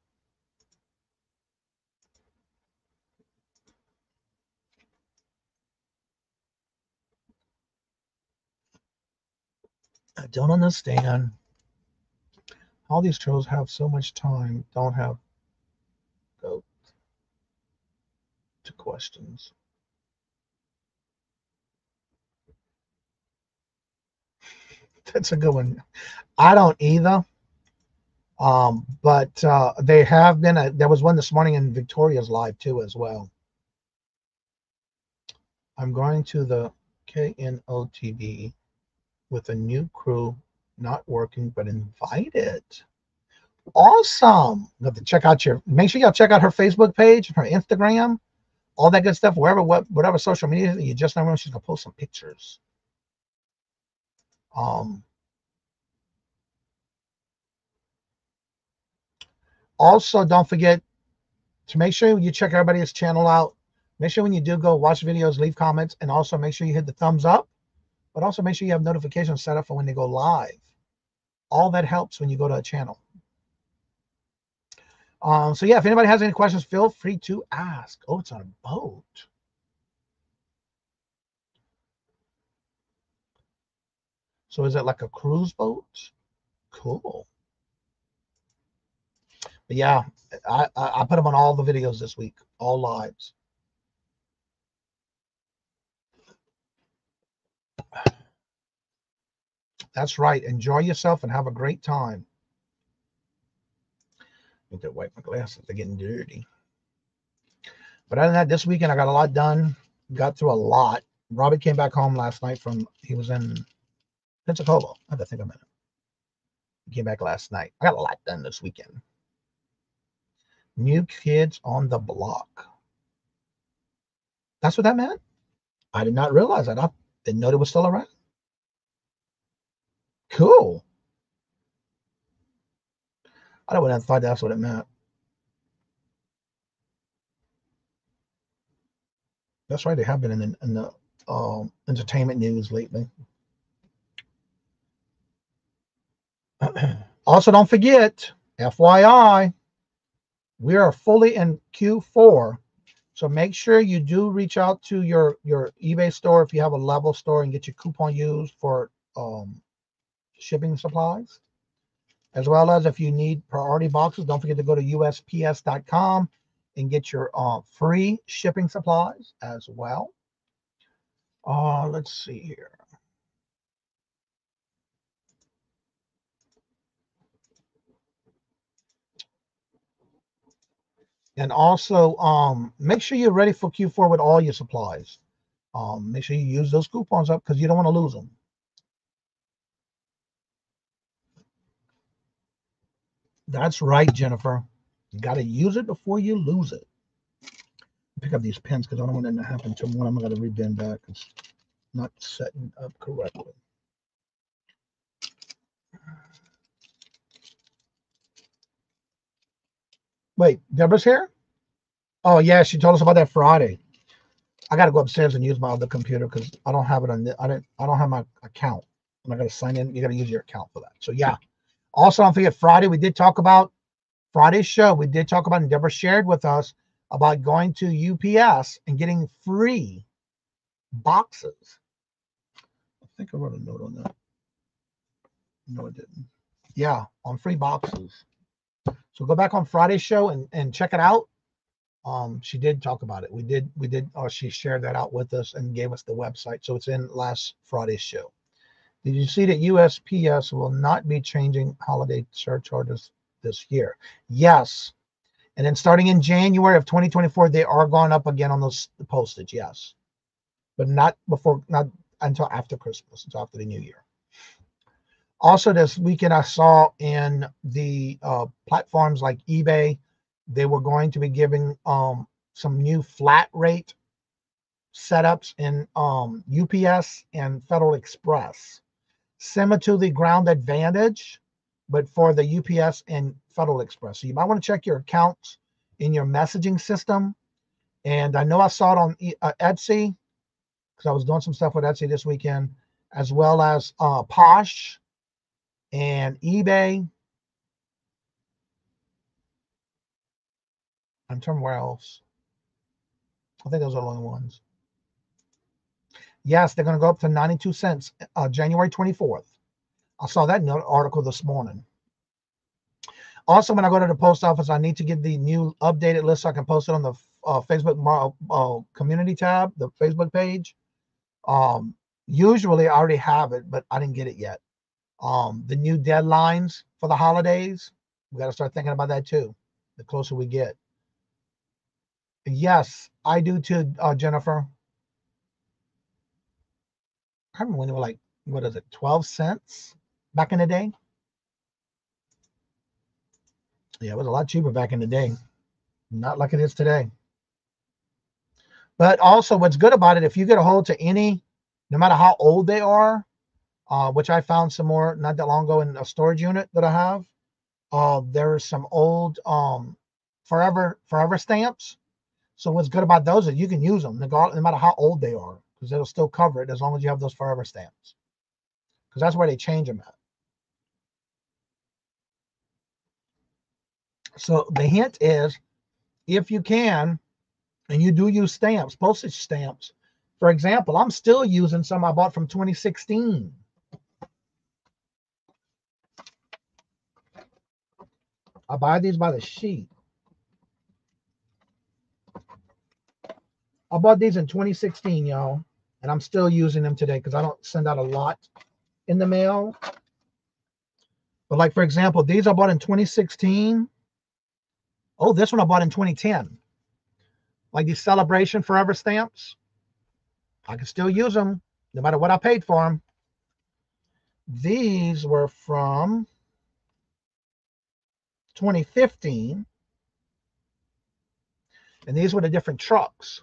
I don't understand how these trolls have so much time, don't have go to questions. That's a good one. I don't either. But they have been, there was one this morning in Victoria's live too as well. I'm going to the KNOTV with a new crew, not working, but invited. Awesome. You have to check out make sure y'all check out her Facebook page, her Instagram, all that good stuff, whatever social media, you just never know, she's gonna post some pictures. Also, don't forget to make sure you check everybody's channel out. Make sure when you do go watch videos, leave comments, and also make sure you hit the thumbs up, but also make sure you have notifications set up for when they go live. All that helps when you go to a channel. So yeah, if anybody has any questions, feel free to ask. Oh, it's on a boat. So is it like a cruise boat? Cool. But yeah, I put them on all the videos this week, all lives. That's right. Enjoy yourself and have a great time. I need to wipe my glasses. They're getting dirty. But other than that, this weekend I got a lot done. Got through a lot. Robert came back home last night he was in Pensacola. I have to think a minute. He came back last night. I got a lot done this weekend. New kids on the block. That's what that meant? I did not realize that. I didn't know they were still around. Cool. I wouldn't have thought that's what it meant. That's right. They have been in the entertainment news lately. Also, don't forget, FYI, we are fully in Q4 So make sure you do reach out to your eBay store if you have a level store and get your coupon used for shipping supplies. As well as if you need priority boxes, don't forget to go to USPS.com and get your free shipping supplies as well. Let's see here. And also, make sure you're ready for Q4 with all your supplies. Make sure you use those coupons up because you don't want to lose them. That's right, Jennifer. You got to use it before you lose it. Pick up these pens because I don't want it to happen to one. I'm going to rebend back. It's not setting up correctly. Wait, Deborah's here? Oh yeah, she told us about that Friday. I got to go upstairs and use my other computer because I don't have it on. I don't have my account, and I got to sign in. You got to use your account for that. So yeah. Also, don't forget Friday. We did talk about Friday's show. We did talk about, and Deborah shared with us about going to UPS and getting free boxes. I think I wrote a note on that. No, I didn't. Yeah, on free boxes. So go back on Friday's show and check it out. She did talk about it. We did, or she shared that out with us and gave us the website. So it's in last Friday's show. Did you see that USPS will not be changing holiday surcharges this year? Yes. And then starting in January of 2024, they are going up again on those postage. Yes. But not until after Christmas, until after the new year. Also this weekend, I saw in the platforms like eBay, they were going to be giving some new flat rate setups in UPS and Federal Express, similar to the Ground Advantage, but for the UPS and Federal Express. So you might want to check your accounts in your messaging system. And I know I saw it on Etsy because I was doing some stuff with Etsy this weekend, as well as Posh and eBay. I'm trying where else. I think those are the only ones. Yes, they're going to go up to 92 cents January 24th. I saw that article this morning. Also, when I go to the post office, I need to get the new updated list so I can post it on the Facebook community tab, the Facebook page. Usually I already have it, but I didn't get it yet. The new deadlines for the holidays, we got to start thinking about that too, the closer we get. Yes, I do too, Jennifer. I remember when they were like, what is it, 12 cents back in the day? Yeah, it was a lot cheaper back in the day. Not like it is today. But also what's good about it, if you get a hold to any, no matter how old they are, which I found some more not that long ago in a storage unit that I have, there's some old forever stamps. So what's good about those is you can use them no matter how old they are, because it'll still cover it as long as you have those forever stamps, because that's where they change them at. So the hint is, if you can, and you do use stamps, postage stamps, for example, I'm still using some I bought from 2016. I buy these by the sheet. I bought these in 2016, y'all, and I'm still using them today because I don't send out a lot in the mail. But like, for example, these I bought in 2016. Oh, this one I bought in 2010. Like these Celebration Forever stamps. I can still use them no matter what I paid for them. These were from 2015. And these were the different trucks,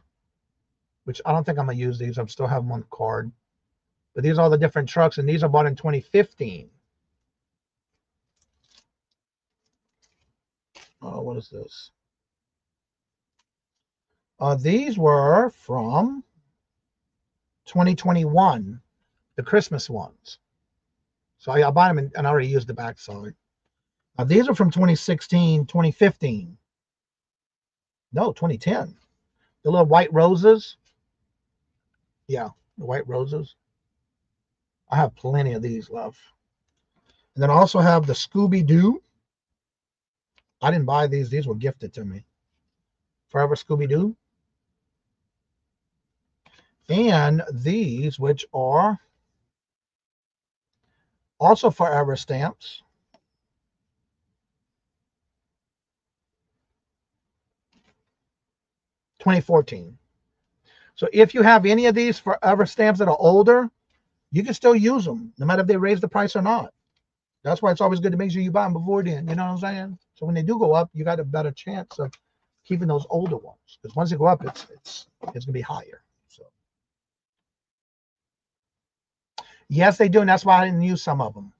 which I don't think I'm going to use these. I'm still have them on the card. But these are all the different trucks, and these are bought in 2015. What is this? These were from 2021, the Christmas ones. So I bought them and I already used the backside. These are from 2016, 2015. No, 2010. The little white roses. Yeah, the white roses. I have plenty of these left. And then I also have the Scooby-Doo. I didn't buy these. These were gifted to me. Forever Scooby-Doo. And these, which are also forever stamps. $2014. So if you have any of these forever stamps that are older, you can still use them, no matter if they raise the price or not. That's why it's always good to make sure you buy them before then. You know what I'm saying? So when they do go up, you got a better chance of keeping those older ones. Because once they go up, it's gonna be higher. So yes, they do, and that's why I didn't use some of them.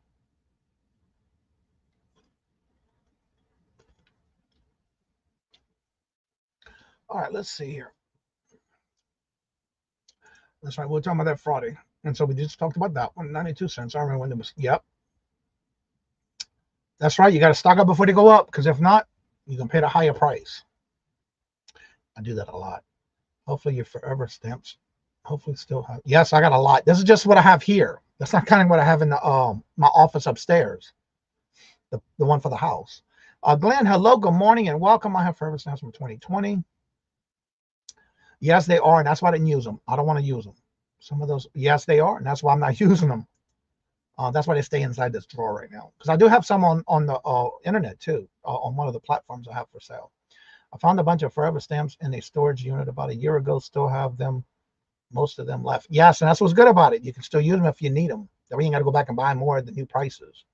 All right, let's see here. That's right. We're talking about that Friday. And so we just talked about that one, 92 cents. I remember when it was, yep. That's right. You got to stock up before they go up, because if not, you can pay the higher price. I do that a lot. Hopefully your forever stamps. Hopefully still have. Yes, I got a lot. This is just what I have here. That's not kind of what I have in the my office upstairs. The one for the house. Glenn, hello, good morning, and welcome. I have forever stamps from 2020. Yes, they are, and that's why I didn't use them. I don't want to use them. Some of those, yes, they are, and that's why I'm not using them. That's why they stay inside this drawer right now. Because I do have some on the internet too, on one of the platforms I have for sale. I found a bunch of forever stamps in a storage unit about a year ago. Still have them, most of them left. Yes, and that's what's good about it. You can still use them if you need them. Then you ain't got to go back and buy more at the new prices.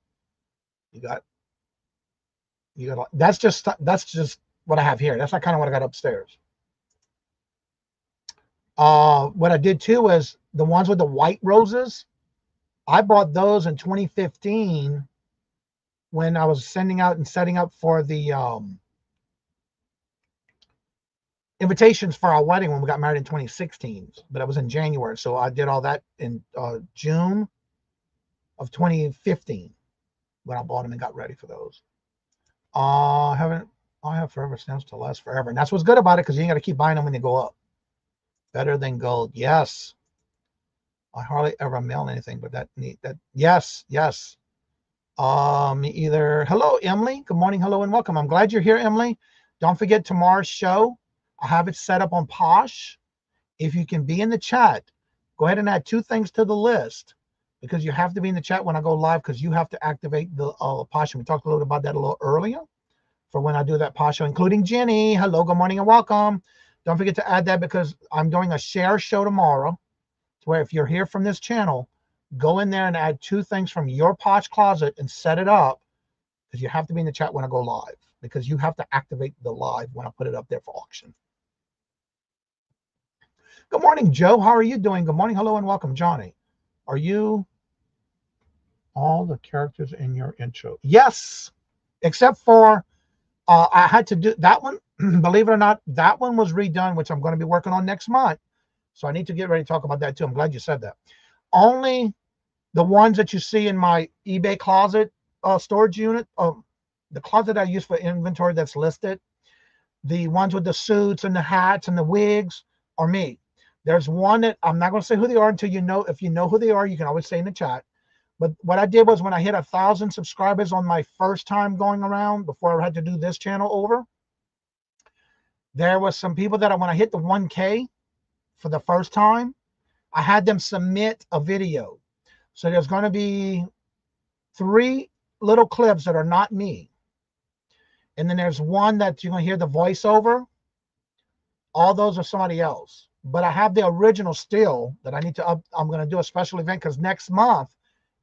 You got. That's just what I have here. That's not kind of what I got upstairs. What I did too is the ones with the white roses. I bought those in 2015 when I was sending out and setting up for the invitations for our wedding when we got married in 2016. But it was in January, so I did all that in June of 2015 when I bought them and got ready for those. I have forever stamps to last forever, and that's what's good about it, because you ain't got to keep buying them when they go up. Better than gold. Yes. I hardly ever mail anything, but that yes. Me either. Hello, Emily. Good morning. Hello and welcome. I'm glad you're here, Emily. Don't forget tomorrow's show. I have it set up on Posh. If you can be in the chat, go ahead and add 2 things to the list, because you have to be in the chat when I go live, because you have to activate the Posh. We talked a little about that a little earlier for when I do that Posh show, including Jenny. Hello, good morning and welcome. Don't forget to add that, because I'm doing a share show tomorrow, where if you're here from this channel, go in there and add 2 things from your Posh closet and set it up, because you have to be in the chat when I go live, because you have to activate the live when I put it up there for auction. Good morning, Joe. How are you doing? Good morning. Hello and welcome, Johnny. Are you all the characters in your intro? Yes, except for I had to do that one. Believe it or not, that one was redone, which I'm going to be working on next month. So I need to get ready to talk about that too. I'm glad you said that. Only the ones that you see in my eBay closet storage unit, the closet I use for inventory that's listed, the ones with the suits and the hats and the wigs are me. There's one that I'm not going to say who they are until you know. If you know who they are, you can always say in the chat. But what I did was, when I hit 1,000 subscribers on my first time going around, before I had to do this channel over, there was some people that when I hit the 1K for the first time, I had them submit a video. So there's going to be 3 little clips that are not me. And then there's one that you're going to hear the voiceover. All those are somebody else. But I have the original still that I need to I'm going to do a special event, because next month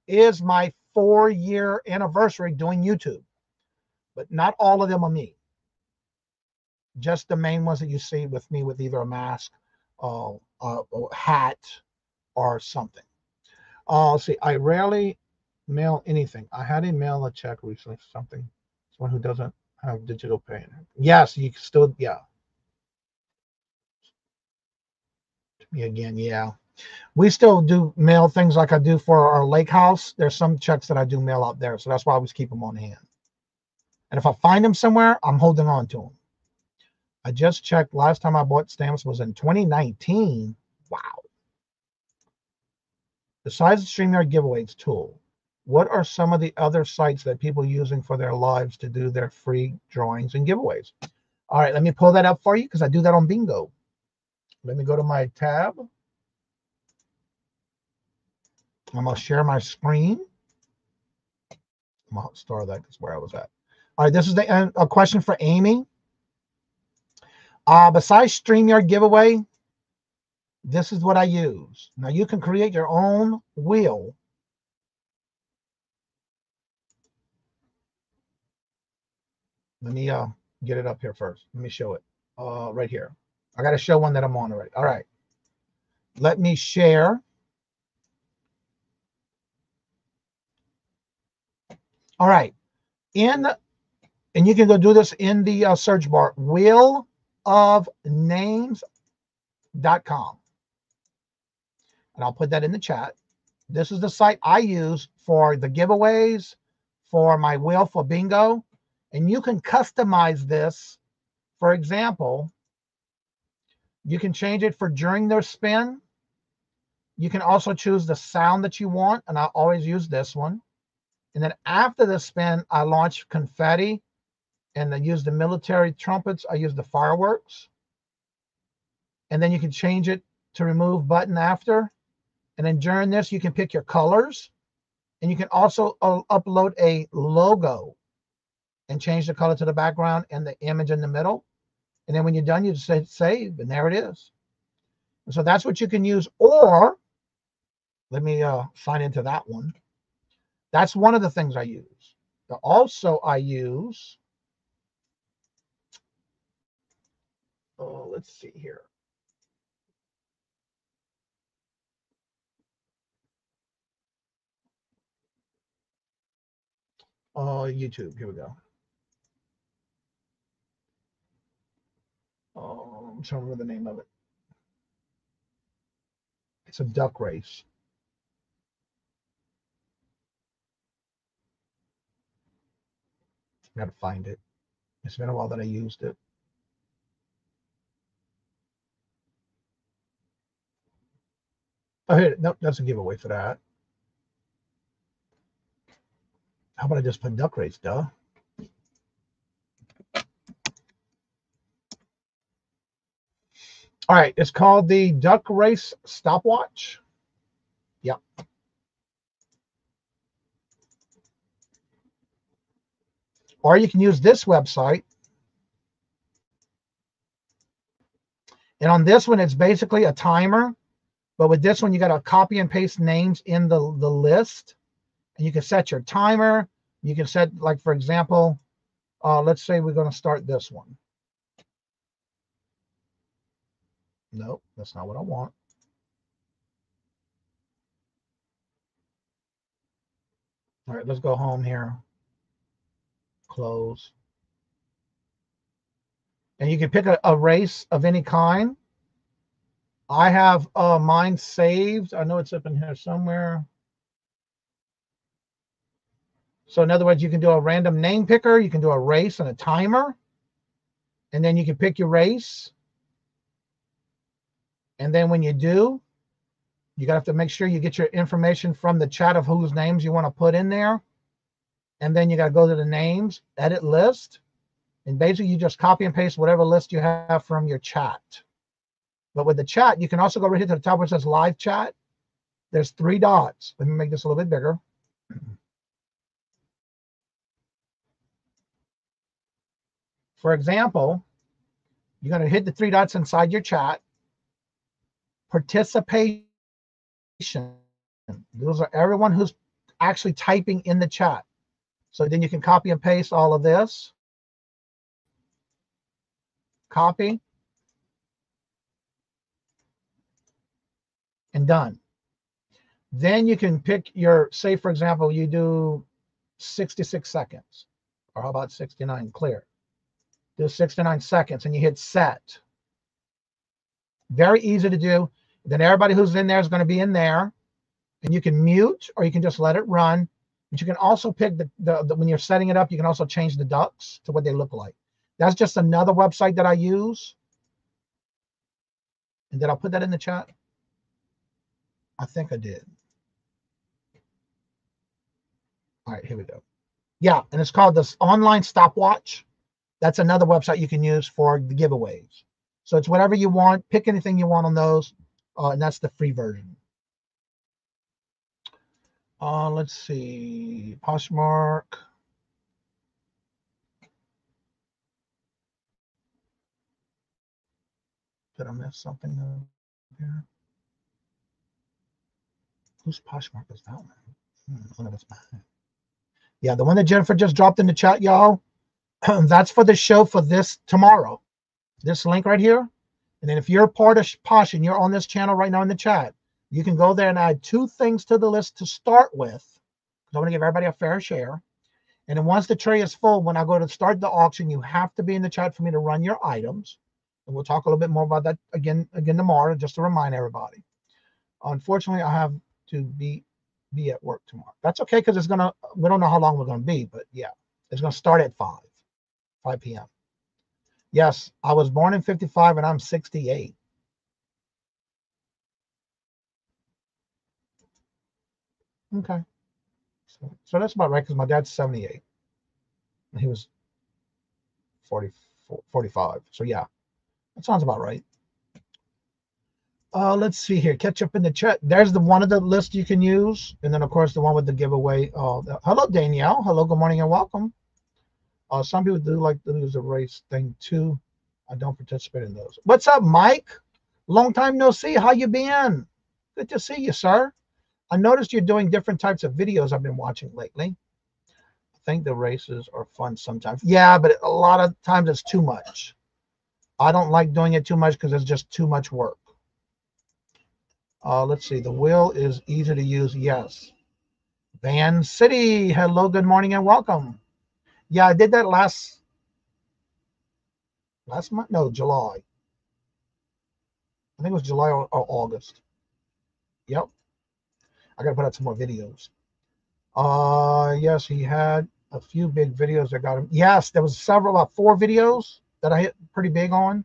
is my 4-year anniversary doing YouTube. But not all of them are me. Just the main ones that you see with me, with either a mask, a hat, or something. Let's see. I rarely mail anything. I had to mail a check recently for something. Someone who doesn't have digital payment. Yes, you can still, yeah. To me again, yeah. We still do mail things like I do for our lake house. There's some checks that I do mail out there, so that's why I always keep them on hand. And if I find them somewhere, I'm holding on to them. I just checked. Last time I bought stamps was in 2019. Wow. Besides the StreamYard giveaways tool, what are some of the other sites that people are using for their lives to do their free drawings and giveaways? All right, let me pull that up for you because I do that on Bingo. Let me go to my tab. I'm going to share my screen. I'm going to star that because where I was at. All right, this is a question for Amy. Besides StreamYard giveaway, this is what I use. Now you can create your own wheel. Let me get it up here first. Let me show it right here. I got to show one that I'm on already. All right. Let me share. All right. And you can go do this in the search bar, wheelofnames.com. And I'll put that in the chat. This is the site I use for the giveaways, for my wheel for bingo. And you can customize this. For example, you can change it for during their spin. You can also choose the sound that you want. And I always use this one. And then after the spin, I launch confetti. And I use the military trumpets. I use the fireworks. And then you can change it to remove button after. And then during this, you can pick your colors. And you can also upload a logo and change the color to the background and the image in the middle. And then when you're done, you just say save, and there it is. And so that's what you can use. Or let me sign into that one. That's one of the things I use. But also I use, let's see here. YouTube, here we go. I'm trying to remember the name of it. It's a duck race. I gotta find it. It's been a while that I used it. Oh, here, nope, that's a giveaway for that. How about I just put duck race, duh? All right, it's called the Duck Race Stopwatch. Yep. Or you can use this website. And on this one, it's basically a timer. But with this one, you got to copy and paste names in the list. And you can set your timer. You can set, like, for example, let's say we're going to start this one. Nope, that's not what I want. All right, let's go home here. Close. And you can pick a race of any kind. I have mine saved. I know it's up in here somewhere. So in other words, you can do a random name picker. You can do a race and a timer. And then you can pick your race. And then when you do, you have to make sure you get your information from the chat of whose names you want to put in there. And then you got to go to the names, edit list. And basically you just copy and paste whatever list you have from your chat. But with the chat, you can also go right here to the top where it says live chat. There's 3 dots. Let me make this a little bit bigger. For example, you're going to hit the 3 dots inside your chat. Participation. Those are everyone who's actually typing in the chat. So then you can copy and paste all of this. Copy. And done. Then you can pick your, say for example, you do 66 seconds. Or how about 69, clear. Do 69 seconds and you hit set. Very easy to do. Then everybody who's in there is going to be in there. And you can mute or you can just let it run. But you can also pick the when you're setting it up, you can also change the ducks to what they look like. That's just another website that I use. And did I put that in the chat? I think I did. All right, here we go. Yeah, and it's called this Online Stopwatch. That's another website you can use for the giveaways. So it's whatever you want. Pick anything you want on those. And that's the free version. Let's see. Poshmark. Did I miss something here? Whose Poshmark is that one? Yeah, the one that Jennifer just dropped in the chat, y'all. That's for the show for this tomorrow. This link right here. And then if you're part of Posh and you're on this channel right now in the chat, you can go there and add 2 things to the list to start with. Because I want to give everybody a fair share. And then once the tray is full, when I go to start the auction, you have to be in the chat for me to run your items. And we'll talk a little bit more about that again tomorrow, just to remind everybody. Unfortunately, I have to be at work tomorrow. That's okay, because it's gonna, we don't know how long we're gonna be, but yeah, it's gonna start at 5 p.m. Yes, I was born in 55 and I'm 68. Okay. So that's about right, because my dad's 78. And he was 45. So yeah, that sounds about right. Let's see here. Catch up in the chat. There's the one of the list you can use. And then, of course, the one with the giveaway. Hello, Danielle. Hello, good morning, and welcome. Some people do like to use the race thing, too. I don't participate in those. What's up, Mike? Long time no see. How you been? Good to see you, sir. I noticed you're doing different types of videos I've been watching lately. I think the races are fun sometimes. Yeah, but a lot of times it's too much. I don't like doing it too much because it's just too much work. Let's see. The wheel is easy to use. Yes. Van City. Hello, good morning, and welcome. Yeah, I did that last month. No, July. I think it was July or August. Yep. I got to put out some more videos. Yes, he had a few big videos that got him. Yes, there was several, about 4 videos that I hit pretty big on.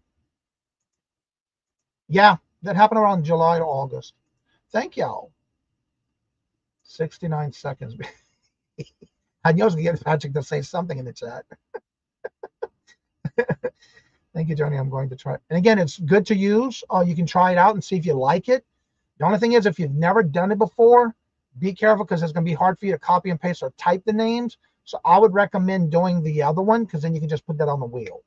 Yeah, that happened around July to August. Thank y'all. 69 seconds. I knew I was going to get Patrick to say something in the chat. Thank you, Johnny. I'm going to try it. And again, it's good to use. You can try it out and see if you like it. The only thing is, if you've never done it before, be careful, because it's going to be hard for you to copy and paste or type the names. So I would recommend doing the other one, because then you can just put that on the wheel.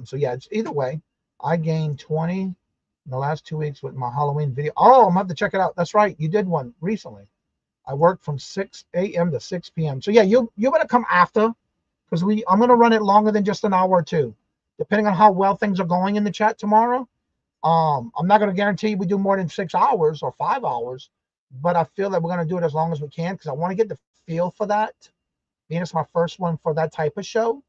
So yeah, it's either way. I gained 20 in the last 2 weeks with my Halloween video. Oh, I'm going to have to check it out. That's right. You did one recently. I worked from 6 a.m. to 6 p.m. So yeah, you better come after, because I'm going to run it longer than just an hour or two, depending on how well things are going in the chat tomorrow. I'm not going to guarantee we do more than 6 hours or 5 hours, but I feel that we're going to do it as long as we can, because I want to get the feel for that, being it's my first one for that type of show.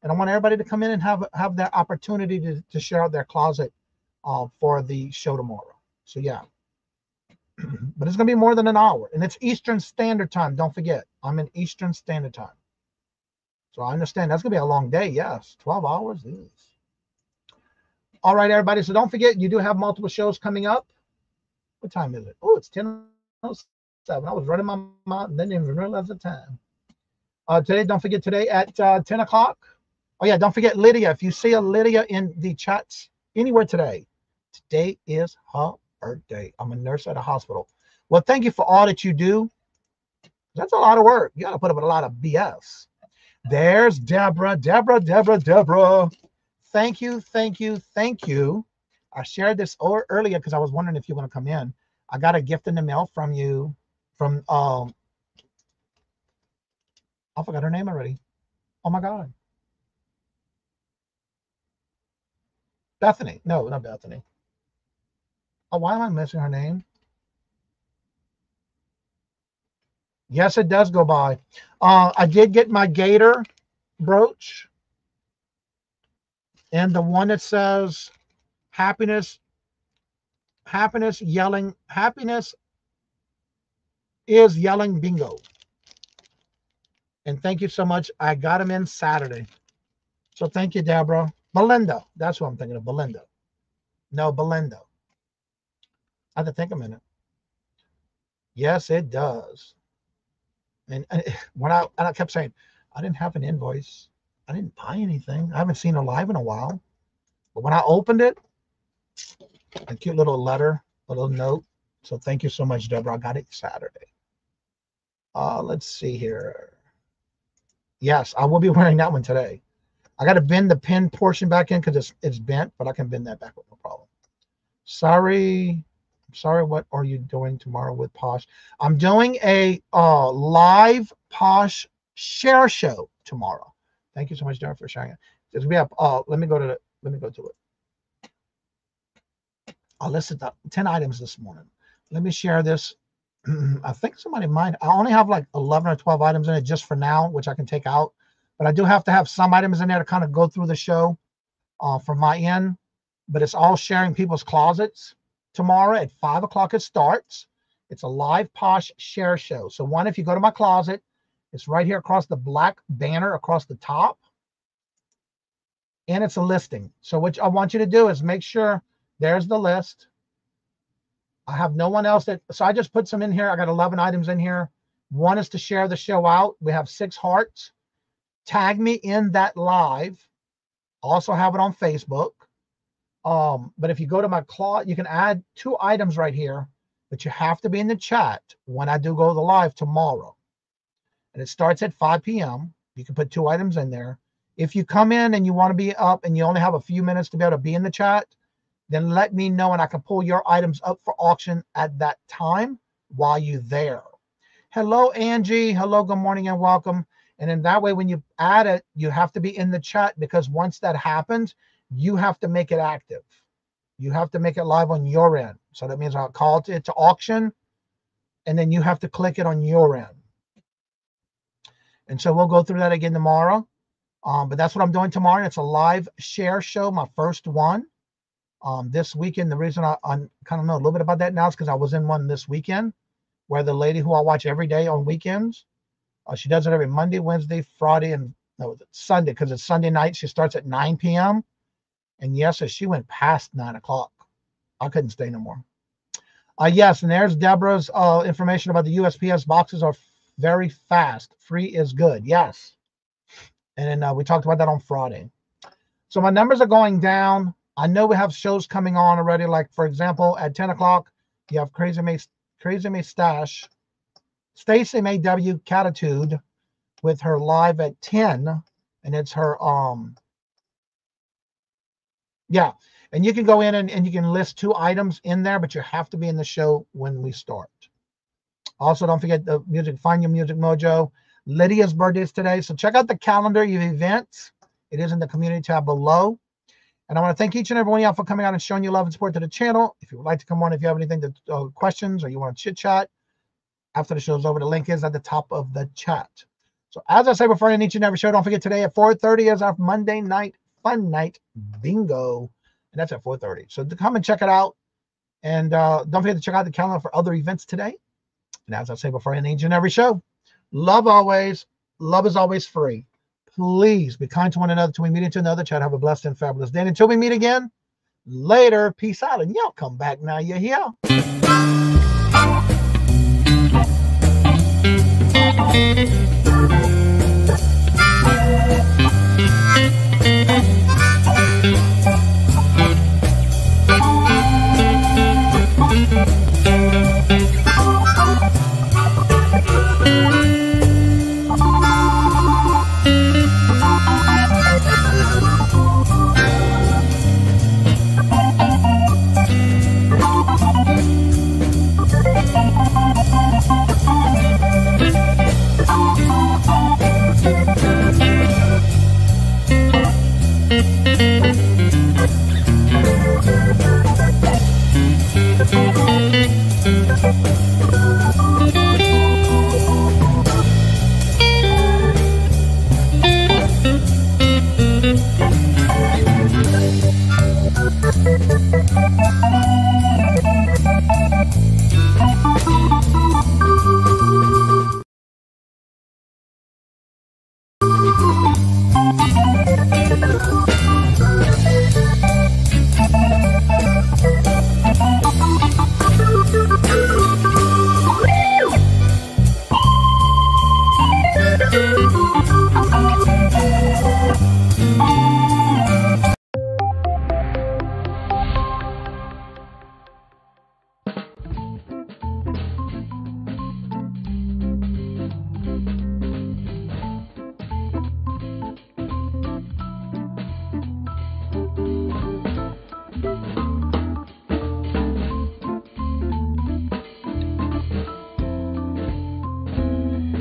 And I want everybody to come in and have that opportunity to share out their closet for the show tomorrow. So yeah, but it's going to be more than an hour, and it's Eastern Standard Time. Don't forget, I'm in Eastern Standard Time. So I understand that's going to be a long day. Yes, 12 hours. Yes. All right, everybody. So don't forget, you do have multiple shows coming up. What time is it? Oh, it's 10:07. I was running my mouth and didn't even realize the time. Today, don't forget, today at 10 o'clock. Oh, yeah, don't forget Lydia. If you see a Lydia in the chats anywhere today is her birthday. I'm a nurse at a hospital. Well, thank you for all that you do. That's a lot of work. You got to put up with a lot of BS. There's Deborah. Thank you. I shared this earlier because I was wondering if you want to come in. I got a gift in the mail from you, from I forgot her name already. Oh my God. Bethany. No, not Bethany. Oh, why am I missing her name? Yes, it does go by. I did get my gator brooch, and the one that says happiness is yelling bingo. And thank you so much. I got them in Saturday. So thank you, Deborah. Belinda. That's what I'm thinking of. Belinda. No, Belinda. I have to think a minute. Yes, it does. And when I kept saying, I didn't have an invoice. I didn't buy anything. I haven't seen her live in a while. But when I opened it, a cute little letter, a little note. So thank you so much, Deborah. I got it Saturday. Let's see here. Yes, I will be wearing that one today. I got to bend the pin portion back in because it's bent, but I can bend that back with no problem. Sorry, what are you doing tomorrow with Posh? I'm doing a live Posh share show tomorrow. Thank you so much, Darren, for sharing it. We have let me go to it. I listed 10 items this morning. Let me share this. I think somebody might. I only have like 11 or 12 items in it just for now, which I can take out. But I do have to have some items in there to kind of go through the show from my end. But it's all sharing people's closets. Tomorrow at 5 o'clock it starts. It's a live Posh share show. So one, if you go to my closet, it's right here across the black banner across the top. And it's a listing. So what I want you to do is make sure there's the list. I have no one else so I just put some in here. I got 11 items in here. One is to share the show out. We have 6 hearts. Tag me in that live. Also have it on Facebook. But if you go to my closet, you can add 2 items right here, but you have to be in the chat when I do go to the live tomorrow. And it starts at 5 p.m. You can put 2 items in there. If you come in and you want to be up and you only have a few minutes to be able to be in the chat, then let me know and I can pull your items up for auction at that time while you're there. Hello, Angie. Hello, good morning and welcome. And in that way, when you add it, you have to be in the chat because once that happens, you have to make it active. You have to make it live on your end. So that means I'll call it to auction and then you have to click it on your end. And so we'll go through that again tomorrow. But that's what I'm doing tomorrow. It's a live share show, my first one. This weekend, the reason I kind of know a little bit about that now is because I was in one this weekend where the lady who I watch every day on weekends, she does it every Monday, Wednesday, Friday, and Sunday, because it's Sunday night. She starts at 9 p.m. And yes, she went past 9 o'clock. I couldn't stay no more. Yes, and there's Deborah's information about the USPS boxes are very fast. Free is good. Yes. And then we talked about that on Friday. So my numbers are going down. I know we have shows coming on already. Like, for example, at 10 o'clock, you have Crazy May Stash, Stacey May W. Catitude with her live at 10. And it's her, yeah. And you can go in and you can list 2 items in there, but you have to be in the show when we start. Also, don't forget the music, Find Your Music Mojo. Lydia's birthday is today. So check out the calendar, your events. It is in the community tab below. And I want to thank each and every one of y'all for coming out and showing your love and support to the channel. If you would like to come on, if you have anything to questions or you want to chit chat after the show's over, the link is at the top of the chat. So as I say before in each and every show, don't forget today at 4:30 is our Monday night fun night bingo. And that's at 4:30. So to come and check it out. And don't forget to check out the calendar for other events today. And as I say before in each and every show, love always. Love is always free. Please be kind to one another till we meet into another chat. Have a blessed and fabulous day. And until we meet again, later. Peace out. And y'all come back now. You're here.